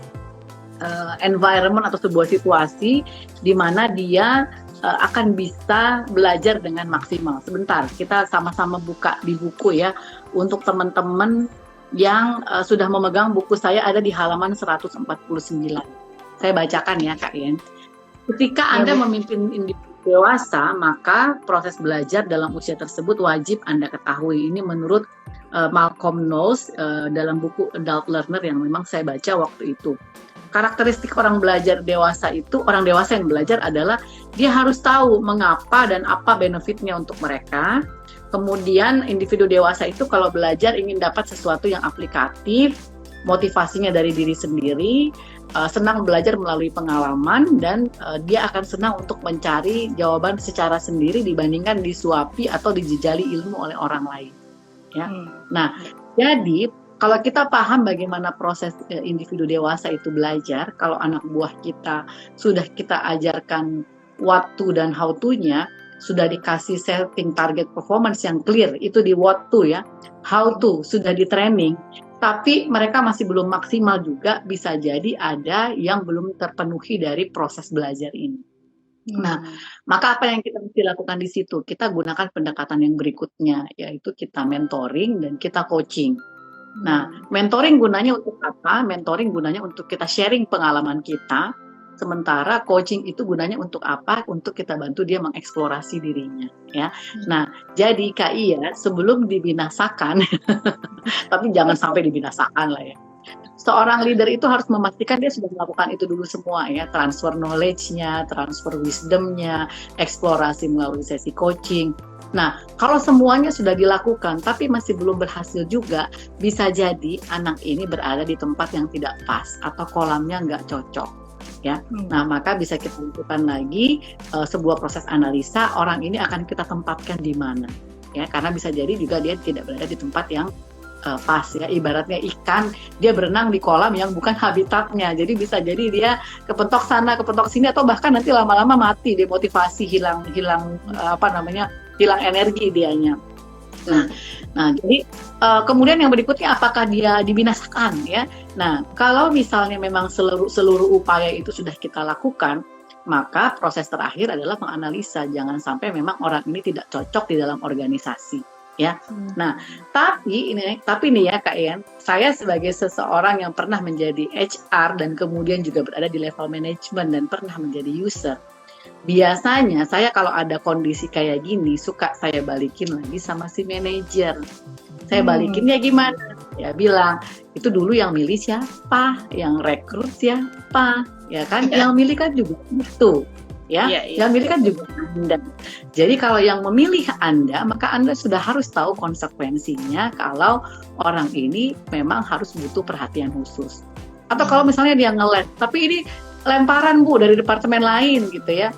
environment atau sebuah situasi di mana dia akan bisa belajar dengan maksimal. Sebentar, kita sama-sama buka di buku ya, untuk teman-teman yang sudah memegang buku saya, ada di halaman 149. Saya bacakan ya Kak Yen. Ketika Anda memimpin individu dewasa, maka proses belajar dalam usia tersebut wajib Anda ketahui. Ini menurut Malcolm Knowles dalam buku Adult Learner yang memang saya baca waktu itu. Karakteristik orang belajar dewasa itu, orang dewasa yang belajar adalah dia harus tahu mengapa dan apa benefitnya untuk mereka. Kemudian individu dewasa itu kalau belajar ingin dapat sesuatu yang aplikatif, motivasinya dari diri sendiri, senang belajar melalui pengalaman, dan dia akan senang untuk mencari jawaban secara sendiri dibandingkan disuapi atau dijejali ilmu oleh orang lain. Ya. Nah, jadi kalau kita paham bagaimana proses individu dewasa itu belajar, kalau anak buah kita sudah kita ajarkan what to dan how to-nya, sudah dikasih setting target performance yang clear, itu di what to ya, how to sudah di training, tapi mereka masih belum maksimal juga, bisa jadi ada yang belum terpenuhi dari proses belajar ini. Nah, maka apa yang kita mesti lakukan di situ? Kita gunakan pendekatan yang berikutnya, yaitu kita mentoring dan kita coaching. Nah, mentoring gunanya untuk apa? Mentoring gunanya untuk kita sharing pengalaman kita, sementara coaching itu gunanya untuk apa? Untuk kita bantu dia mengeksplorasi dirinya, ya. Nah, jadi KI ya, sebelum dibinasakan, tapi jangan sampai dibinasakan lah ya. Seorang leader itu harus memastikan dia sudah melakukan itu dulu semua ya, transfer knowledge-nya, transfer wisdom-nya, eksplorasi melalui sesi coaching. Nah, kalau semuanya sudah dilakukan tapi masih belum berhasil juga, bisa jadi anak ini berada di tempat yang tidak pas atau kolamnya nggak cocok. Ya, nah maka bisa kita lakukan lagi sebuah proses analisa, orang ini akan kita tempatkan di mana, ya, karena bisa jadi juga dia tidak berada di tempat yang pas ya, ibaratnya ikan dia berenang di kolam yang bukan habitatnya, jadi bisa jadi dia kepentok sana kepentok sini atau bahkan nanti lama-lama mati, demotivasi, hilang energi dianya. Nah jadi kemudian yang berikutnya apakah dia dibinasakan ya. Nah kalau misalnya memang seluruh upaya itu sudah kita lakukan, maka proses terakhir adalah menganalisa, jangan sampai memang orang ini tidak cocok di dalam organisasi. Ya, nah tapi nih ya Kak Ian, saya sebagai seseorang yang pernah menjadi HR dan kemudian juga berada di level manajemen dan pernah menjadi user, biasanya saya kalau ada kondisi kayak gini suka saya balikin lagi sama si manajer. Saya balikinnya gimana? Ya bilang, itu dulu yang milih siapa, yang rekrut siapa, ya kan? Yang milih kan juga itu. Ya, yang milih kan juga Anda. Jadi kalau yang memilih Anda, maka Anda sudah harus tahu konsekuensinya kalau orang ini memang harus butuh perhatian khusus. Atau kalau misalnya dia nge-lem, tapi ini lemparan Bu dari departemen lain gitu ya.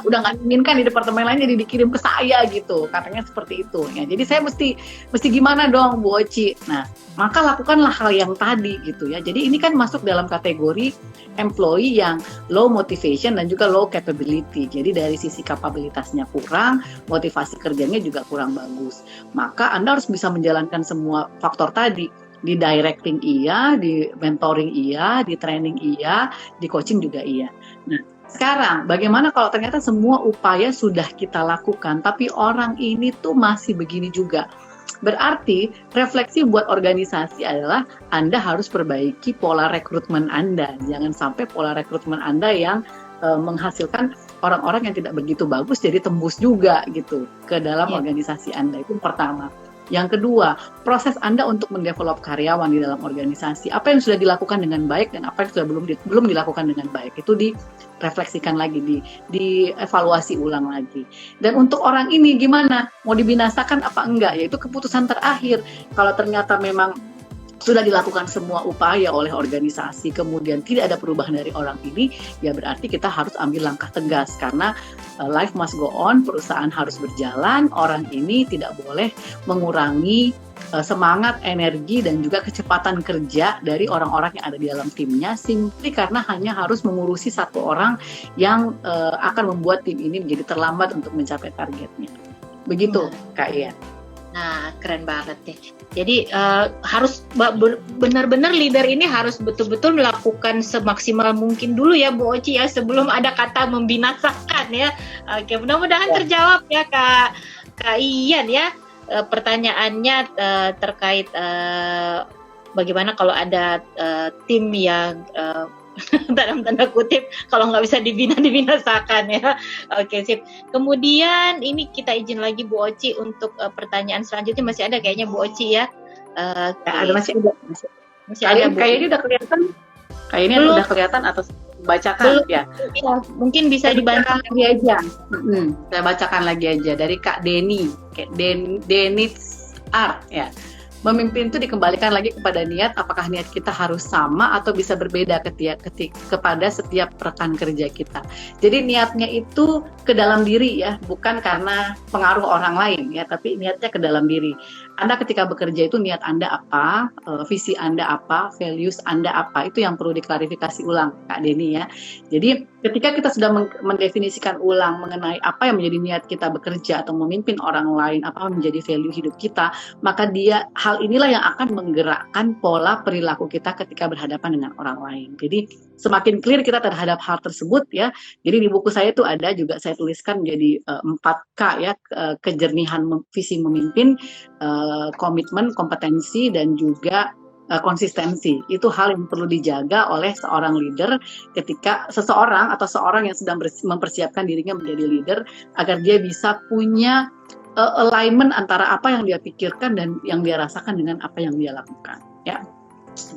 Udah nggak diinginkan di departemen lain jadi dikirim ke saya gitu, katanya seperti itu ya. Jadi saya mesti gimana dong Bu Oci? Nah, maka lakukanlah hal yang tadi gitu ya. Jadi ini kan masuk dalam kategori employee yang low motivation dan juga low capability. Jadi dari sisi kapabilitasnya kurang, motivasi kerjanya juga kurang bagus. Maka Anda harus bisa menjalankan semua faktor tadi. Di directing iya, di mentoring iya, di training iya, di coaching juga iya. Nah, sekarang bagaimana kalau ternyata semua upaya sudah kita lakukan, tapi orang ini tuh masih begini juga? Berarti refleksi buat organisasi adalah Anda harus perbaiki pola rekrutmen Anda. Jangan sampai pola rekrutmen Anda yang menghasilkan orang-orang yang tidak begitu bagus jadi tembus juga gitu ke dalam organisasi Anda. Itu pertama. Yang kedua, proses Anda untuk mendevelop karyawan di dalam organisasi. Apa yang sudah dilakukan dengan baik dan apa yang sudah belum dilakukan dengan baik. Itu direfleksikan lagi, dievaluasi ulang lagi. Dan untuk orang ini gimana? Mau dibinasakan apa enggak? Yaitu keputusan terakhir. Kalau ternyata memang sudah dilakukan semua upaya oleh organisasi, kemudian tidak ada perubahan dari orang ini, ya berarti kita harus ambil langkah tegas karena life must go on, perusahaan harus berjalan, orang ini tidak boleh mengurangi semangat, energi, dan juga kecepatan kerja dari orang-orang yang ada di dalam timnya, simply karena hanya harus mengurusi satu orang yang akan membuat tim ini menjadi terlambat untuk mencapai targetnya. Begitu, Kak Ian. Nah, keren banget deh. Jadi harus benar-benar leader ini harus betul-betul melakukan semaksimal mungkin dulu ya Bu Oci ya, sebelum ada kata membinasakan ya. Oke, mudah-mudahan terjawab ya Kak Ian ya. Pertanyaannya terkait bagaimana kalau ada tim yang dalam tanda kutip kalau nggak bisa dibinasakan ya. Oke, sip. Kemudian ini kita izin lagi Bu Oci untuk pertanyaan selanjutnya, masih ada kayaknya Bu Oci ya. Masih ada. Kayaknya udah kelihatan. Kayaknya udah kelihatan atau bacakan ya. Mungkin bisa dibantu lagi aja. Saya bacakan lagi aja dari Kak Deni, Denits Art ya. Memimpin itu dikembalikan lagi kepada niat, apakah niat kita harus sama atau bisa berbeda kepada setiap rekan kerja kita. Jadi niatnya itu ke dalam diri ya, bukan karena pengaruh orang lain ya, tapi niatnya ke dalam diri. Anda ketika bekerja itu niat Anda apa, visi Anda apa, values Anda apa, itu yang perlu diklarifikasi ulang, Kak Denny ya. Jadi ketika kita sudah mendefinisikan ulang mengenai apa yang menjadi niat kita bekerja atau memimpin orang lain, apa yang menjadi value hidup kita, maka hal inilah yang akan menggerakkan pola perilaku kita ketika berhadapan dengan orang lain. Jadi semakin clear kita terhadap hal tersebut ya. Jadi di buku saya itu ada juga saya tuliskan menjadi 4K ya, kejernihan visi memimpin, komitmen, kompetensi, dan juga konsistensi. Itu hal yang perlu dijaga oleh seorang leader ketika seseorang yang sedang mempersiapkan dirinya menjadi leader, agar dia bisa punya alignment antara apa yang dia pikirkan dan yang dia rasakan dengan apa yang dia lakukan. Ya.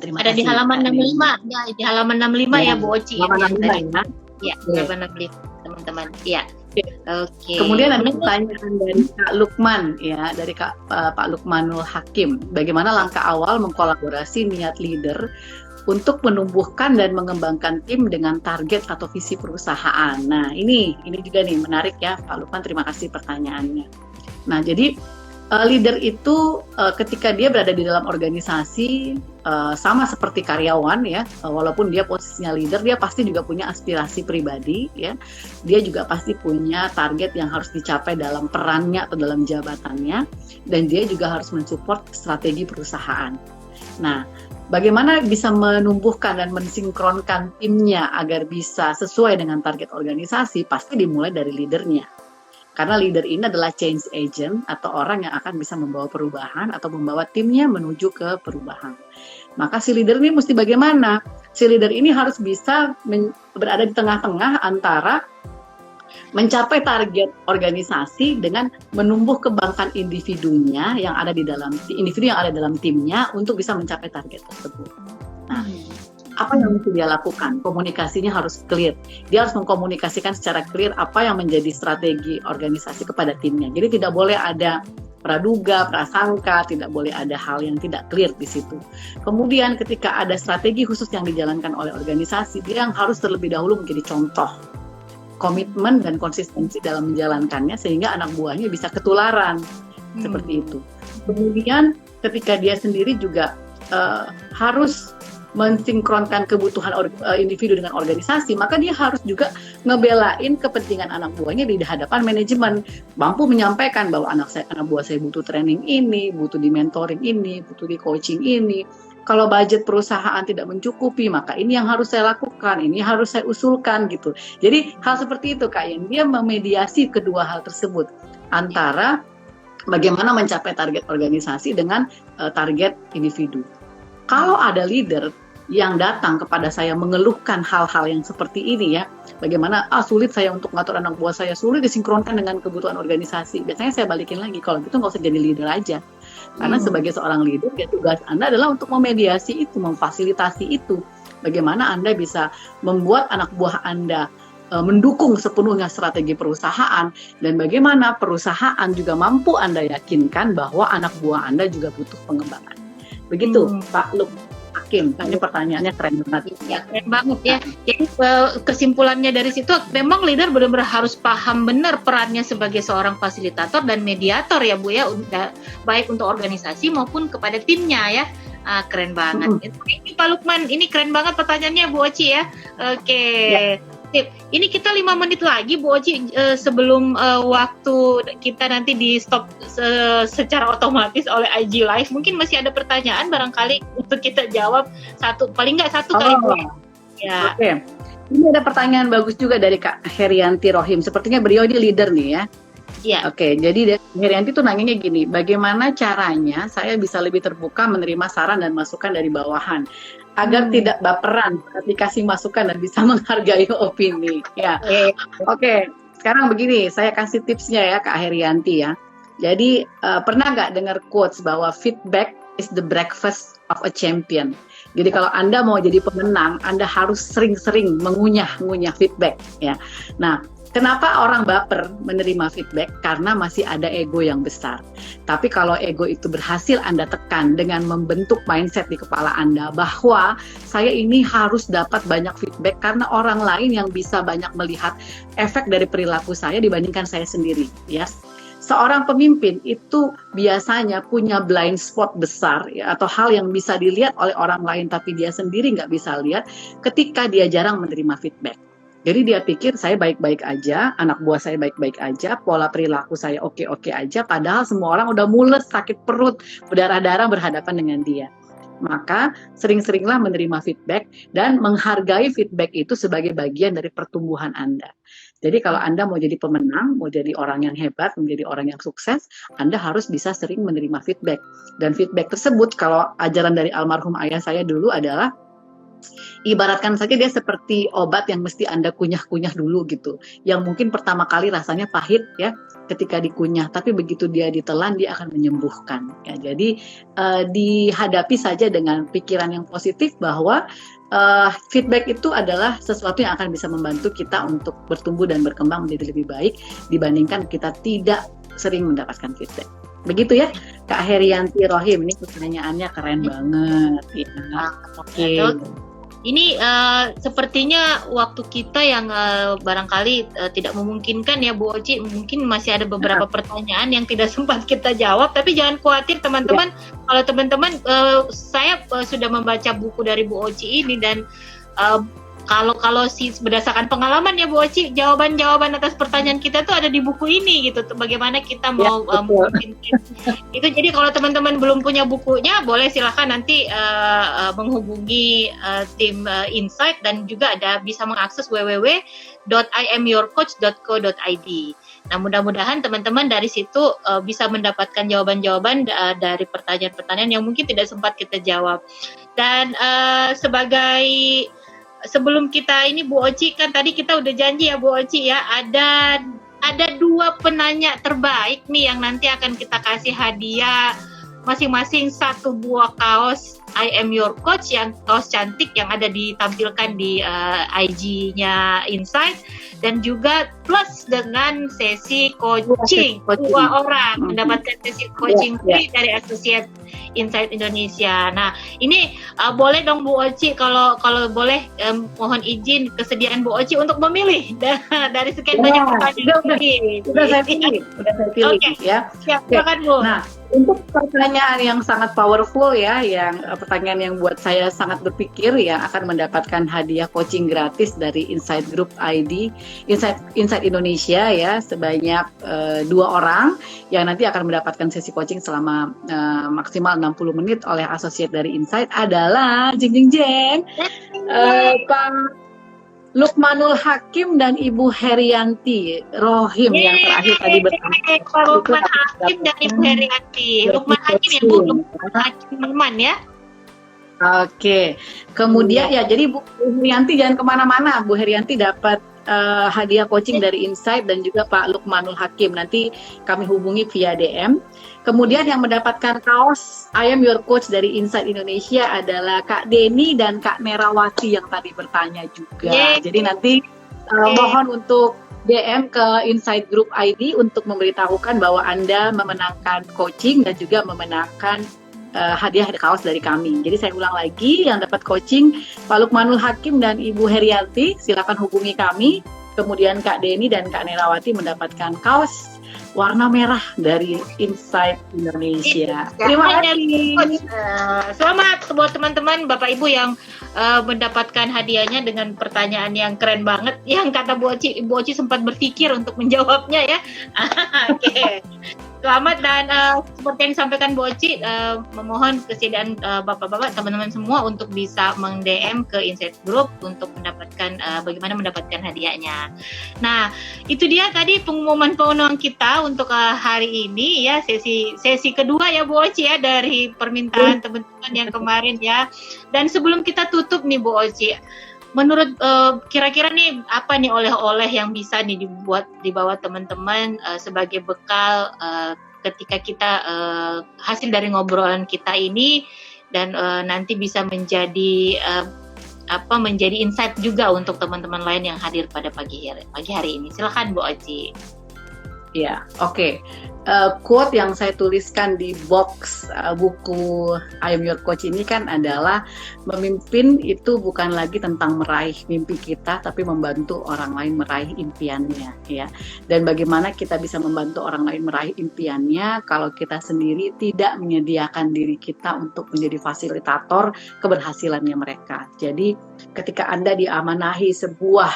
Terima kasih. Ada di halaman 65, ya, di halaman 65 ya Bu Oci. Halaman 65 ya. Halaman 65 teman-teman. Iya. Oke. Kemudian ada pertanyaan dari Kak Lukman ya, dari Pak Lukmanul Hakim. Bagaimana langkah awal mengkolaborasi niat leader untuk menumbuhkan dan mengembangkan tim dengan target atau visi perusahaan? Nah, ini juga nih menarik ya, Pak Lukman, terima kasih pertanyaannya. Nah, jadi leader itu ketika dia berada di dalam organisasi sama seperti karyawan ya, walaupun dia posisinya leader, dia pasti juga punya aspirasi pribadi ya. Dia juga pasti punya target yang harus dicapai dalam perannya atau dalam jabatannya, dan dia juga harus mensupport strategi perusahaan. Nah, bagaimana bisa menumbuhkan dan mensinkronkan timnya agar bisa sesuai dengan target organisasi? Pasti dimulai dari leadernya. Karena leader ini adalah change agent atau orang yang akan bisa membawa perubahan atau membawa timnya menuju ke perubahan. Maka si leader ini mesti bagaimana? Si leader ini harus bisa berada di tengah-tengah antara mencapai target organisasi dengan menumbuh kembangkan individunya yang ada di dalam timnya untuk bisa mencapai target tersebut. Nah, apa yang mesti dia lakukan? Komunikasinya harus clear. Dia harus mengkomunikasikan secara clear apa yang menjadi strategi organisasi kepada timnya. Jadi tidak boleh ada praduga, prasangka, tidak boleh ada hal yang tidak clear di situ. Kemudian ketika ada strategi khusus yang dijalankan oleh organisasi, dia yang harus terlebih dahulu menjadi contoh komitmen dan konsistensi dalam menjalankannya sehingga anak buahnya bisa ketularan seperti itu. Kemudian ketika dia sendiri juga harus mensinkronkan kebutuhan individu dengan organisasi, maka dia harus juga ngebelain kepentingan anak buahnya di hadapan manajemen, mampu menyampaikan bahwa anak buah saya butuh training ini, butuh di mentoring ini, butuh di coaching ini. Kalau budget perusahaan tidak mencukupi, maka ini yang harus saya lakukan, ini harus saya usulkan gitu. Jadi hal seperti itu Kak Yen, dia memediasi kedua hal tersebut antara bagaimana mencapai target organisasi dengan target individu. Kalau ada leader yang datang kepada saya mengeluhkan hal-hal yang seperti ini ya, bagaimana sulit saya untuk ngatur anak buah saya, sulit disinkronkan dengan kebutuhan organisasi, biasanya saya balikin lagi, kalau gitu nggak usah jadi leader aja. Karena sebagai seorang leader, ya tugas Anda adalah untuk memediasi itu, memfasilitasi itu. Bagaimana Anda bisa membuat anak buah Anda mendukung sepenuhnya strategi perusahaan, dan bagaimana perusahaan juga mampu Anda yakinkan bahwa anak buah Anda juga butuh pengembangan. Begitu Pak Luk Hakim, ini pertanyaannya keren banget. Ya, keren banget ya. Jadi kesimpulannya dari situ memang leader benar-benar harus paham benar perannya sebagai seorang fasilitator dan mediator ya Bu ya, baik untuk organisasi maupun kepada timnya ya. Keren banget. Ini Pak Lukman, ini keren banget pertanyaannya Bu Oci ya. Oke. Ya. Ini kita 5 menit lagi Bu Oci sebelum waktu kita nanti di stop secara otomatis oleh IG Live. Mungkin masih ada pertanyaan barangkali untuk kita jawab paling nggak satu kali Bu. Ya. Oke. Ini ada pertanyaan bagus juga dari Kak Herianti Rohim. Sepertinya beliau ini leader nih ya. Iya. Oke, jadi Herianti tuh nanyanya gini, bagaimana caranya saya bisa lebih terbuka menerima saran dan masukan dari bawahan agar tidak baperan, dikasih masukan dan bisa menghargai opini. Ya, Oke. Sekarang begini, saya kasih tipsnya ya Kak Herianti ya. Jadi pernah nggak dengar quotes bahwa feedback is the breakfast of a champion. Jadi kalau Anda mau jadi pemenang, Anda harus sering-sering mengunyah feedback ya. Nah, kenapa orang baper menerima feedback? Karena masih ada ego yang besar. Tapi kalau ego itu berhasil Anda tekan dengan membentuk mindset di kepala Anda bahwa saya ini harus dapat banyak feedback karena orang lain yang bisa banyak melihat efek dari perilaku saya dibandingkan saya sendiri. Ya. seorang pemimpin itu biasanya punya blind spot besar ya, atau hal yang bisa dilihat oleh orang lain tapi dia sendiri nggak bisa lihat ketika dia jarang menerima feedback. Jadi dia pikir saya baik-baik aja, anak buah saya baik-baik aja, pola perilaku saya oke-oke aja, padahal semua orang udah mules, sakit perut, berdarah-darah berhadapan dengan dia. Maka sering-seringlah menerima feedback dan menghargai feedback itu sebagai bagian dari pertumbuhan Anda. Jadi kalau Anda mau jadi pemenang, mau jadi orang yang hebat, menjadi orang yang sukses, Anda harus bisa sering menerima feedback. Dan feedback tersebut, kalau ajaran dari almarhum ayah saya dulu adalah, ibaratkan saja dia seperti obat yang mesti Anda kunyah-kunyah dulu gitu. Yang mungkin pertama kali rasanya pahit ya ketika dikunyah, tapi begitu dia ditelan dia akan menyembuhkan. Ya, jadi dihadapi saja dengan pikiran yang positif bahwa feedback itu adalah sesuatu yang akan bisa membantu kita untuk bertumbuh dan berkembang menjadi lebih baik dibandingkan kita tidak sering mendapatkan feedback. Begitu ya, Kak Herianti Rohim, ini pertanyaannya keren banget. Ya. Oke. Ini sepertinya waktu kita yang barangkali tidak memungkinkan ya Bu Oci, mungkin masih ada beberapa pertanyaan yang tidak sempat kita jawab, tapi jangan khawatir teman-teman, kalau teman-teman saya sudah membaca buku dari Bu Oci ini dan kalau berdasarkan pengalaman ya Bu Oci, jawaban-jawaban atas pertanyaan kita tuh ada di buku ini gitu. Bagaimana kita mau itu. Jadi kalau teman-teman belum punya bukunya, boleh silahkan nanti menghubungi tim Insight dan juga bisa mengakses www.imyourcoach.co.id. Nah, mudah-mudahan teman-teman dari situ bisa mendapatkan jawaban-jawaban dari pertanyaan-pertanyaan yang mungkin tidak sempat kita jawab. Dan sebelum kita ini Bu Oci, kan tadi kita udah janji ya Bu Oci ya, ada 2 penanya terbaik nih yang nanti akan kita kasih hadiah masing-masing 1 buah kaos I Am Your Coach, yang kaos cantik yang ada ditampilkan di IG-nya Insight, dan juga plus dengan sesi coaching 2 orang mendapatkan sesi coaching free dari Associate Insight Indonesia. Nah, ini boleh dong Bu Oci, kalau boleh mohon izin kesediaan Bu Oci untuk memilih dari sekian banyak pertanyaan ini. Sudah saya pilih Okay. Ya. Silakan Bu. Nah, untuk pertanyaan yang sangat powerful ya, yang pertanyaan yang buat saya sangat berpikir, yang akan mendapatkan hadiah coaching gratis dari Insight Group ID, Insight Indonesia ya, sebanyak 2 orang yang nanti akan mendapatkan sesi coaching selama maksimal 60 menit oleh associate dari Insight adalah Pak Lukmanul Hakim dan Ibu Herianti Rohim yang terakhir tadi bertanya. Pak Lukman Hakim dan Ibu Herianti. Lukman Hakim ya Bu, Lukman Hakim Numan ya. Oke, kemudian ya, jadi Bu Herianti jangan kemana-mana. Bu Herianti dapat hadiah coaching dari Insight dan juga Pak Lukmanul Hakim. Nanti kami hubungi via DM. Kemudian yang mendapatkan kaos I Am Your Coach dari Insight Indonesia adalah Kak Deni dan Kak Nerawati yang tadi bertanya juga. Jadi nanti mohon untuk DM ke Insight Group ID untuk memberitahukan bahwa Anda memenangkan coaching dan juga memenangkan hadiah kaos dari kami. Jadi saya ulang lagi, yang dapat coaching Pak Lukmanul Hakim dan Ibu Herianti, silakan hubungi kami. Kemudian Kak Deni dan Kak Nerawati mendapatkan kaos warna merah dari Insight Indonesia. Terima kasih. Selamat buat teman-teman Bapak Ibu yang mendapatkan hadiahnya dengan pertanyaan yang keren banget. Yang kata Bu Oci sempat berpikir untuk menjawabnya ya. Oke. Selamat, dan seperti yang disampaikan Bu Oci, memohon kesediaan Bapak-Bapak, teman-teman semua untuk bisa meng-DM ke Insight Group untuk mendapatkan bagaimana mendapatkan hadiahnya. Nah, itu dia tadi pengumuman kita untuk hari ini ya, sesi kedua ya Bu Oci ya, dari permintaan teman-teman yang kemarin ya. Dan sebelum kita tutup nih Bu Oci, menurut kira-kira nih apa nih oleh-oleh yang bisa nih dibawa teman-teman sebagai bekal ketika kita hasil dari ngobrolan kita ini, dan nanti bisa menjadi menjadi insight juga untuk teman-teman lain yang hadir pada pagi hari ini. Silakan Bu Oci. Ya, oke. Quote yang saya tuliskan di box buku I Am Your Coach ini kan adalah memimpin itu bukan lagi tentang meraih mimpi kita, tapi membantu orang lain meraih impiannya, ya. Dan bagaimana kita bisa membantu orang lain meraih impiannya kalau kita sendiri tidak menyediakan diri kita untuk menjadi fasilitator keberhasilannya mereka. Jadi ketika Anda diamanahi sebuah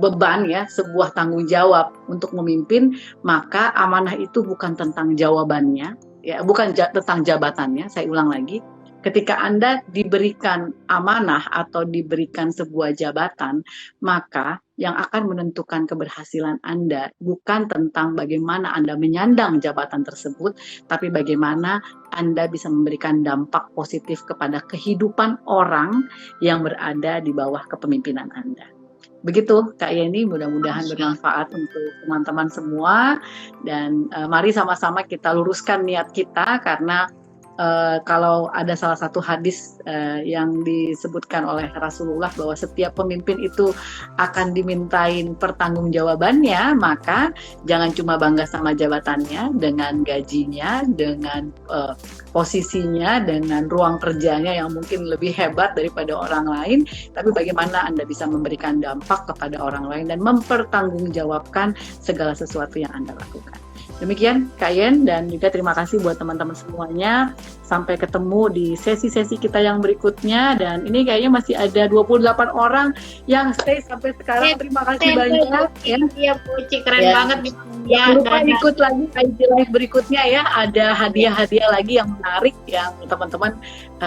beban, ya, sebuah tanggung jawab untuk memimpin, maka amanah itu bukan tentang jawabannya, ya, bukan tentang jabatannya. Saya ulang lagi, ketika Anda diberikan amanah atau diberikan sebuah jabatan, maka yang akan menentukan keberhasilan Anda bukan tentang bagaimana Anda menyandang jabatan tersebut, tapi bagaimana Anda bisa memberikan dampak positif kepada kehidupan orang yang berada di bawah kepemimpinan Anda. Begitu Kak Yeni, mudah-mudahan bermanfaat untuk teman-teman semua, dan mari sama-sama kita luruskan niat kita, karena kalau ada salah satu hadis yang disebutkan oleh Rasulullah bahwa setiap pemimpin itu akan dimintain pertanggungjawabannya, maka jangan cuma bangga sama jabatannya, dengan gajinya, dengan posisinya, dengan ruang kerjanya yang mungkin lebih hebat daripada orang lain, tapi bagaimana Anda bisa memberikan dampak kepada orang lain dan mempertanggungjawabkan segala sesuatu yang Anda lakukan. Demikian Kak Yen, dan juga terima kasih buat teman-teman semuanya. Sampai ketemu di sesi-sesi kita yang berikutnya, dan ini kayaknya masih ada 28 orang yang stay sampai sekarang. Terima kasih banyak. Iya, Bu Oci, keren banget. Jangan lupa ikut lagi IG Live berikutnya ya, ada hadiah-hadiah lagi yang menarik yang teman-teman,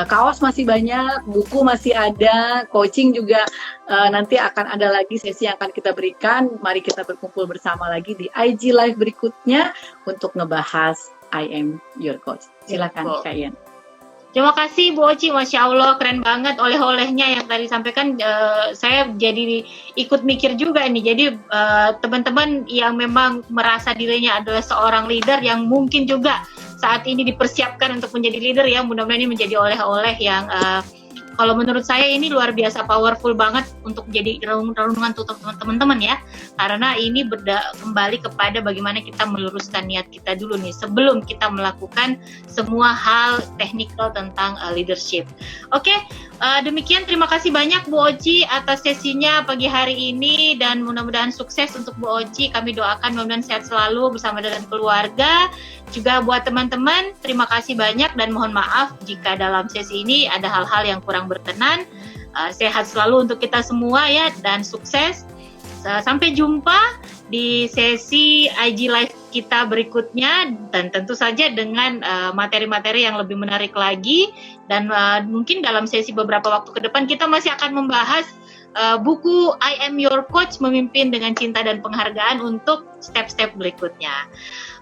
kaos masih banyak, buku masih ada, coaching juga nanti akan ada lagi sesi yang akan kita berikan. Mari kita berkumpul bersama lagi di IG Live berikutnya untuk ngebahas I Am Your Coach. Silakan Kak Ian. Terima kasih Bu Oci, Masya Allah, keren banget oleh-olehnya yang tadi sampaikan. Saya jadi ikut mikir juga nih. Jadi teman-teman yang memang merasa dirinya adalah seorang leader yang mungkin juga saat ini dipersiapkan untuk menjadi leader, ya, mudah-mudahan ini menjadi oleh-oleh yang kalau menurut saya ini luar biasa powerful banget untuk jadi renungan untuk teman-teman ya. Karena ini kembali kepada bagaimana kita meluruskan niat kita dulu nih sebelum kita melakukan semua hal teknikal tentang leadership. Oke, demikian terima kasih banyak Bu Oci atas sesinya pagi hari ini, dan mudah-mudahan sukses untuk Bu Oci. Kami doakan mudah-mudahan sehat selalu bersama dengan keluarga. Juga buat teman-teman, terima kasih banyak dan mohon maaf jika dalam sesi ini ada hal-hal yang kurang berkenan. Sehat selalu untuk kita semua ya, dan sukses. Sampai jumpa di sesi IG Live kita berikutnya, dan tentu saja dengan materi-materi yang lebih menarik lagi. Dan mungkin dalam sesi beberapa waktu ke depan kita masih akan membahas buku I Am Your Coach, Memimpin dengan Cinta dan Penghargaan untuk step-step berikutnya.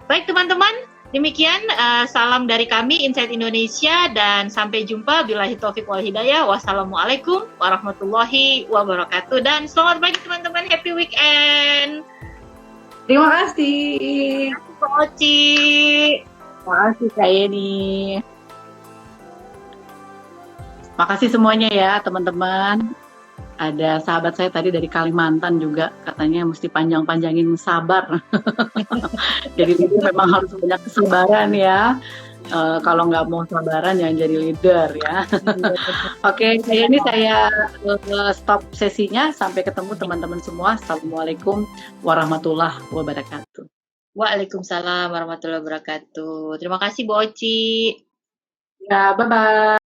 Baik teman-teman, demikian salam dari kami Insight Indonesia, dan sampai jumpa. Billahi taufiq wal hidayah. Wassalamualaikum warahmatullahi wabarakatuh, dan selamat pagi teman-teman, happy weekend. Terima kasih Bu Oci. Terima kasih Kak Yeni. Makasih semuanya ya teman-teman. Ada sahabat saya tadi dari Kalimantan juga, katanya mesti panjang-panjangin sabar. Jadi leader memang harus banyak kesabaran ya. Kalau nggak mau sabaran jangan jadi leader ya. Oke, ini saya stop sesinya. Sampai ketemu teman-teman semua. Assalamualaikum warahmatullahi wabarakatuh. Waalaikumsalam warahmatullahi wabarakatuh. Terima kasih Bu Oci. Ya, bye-bye.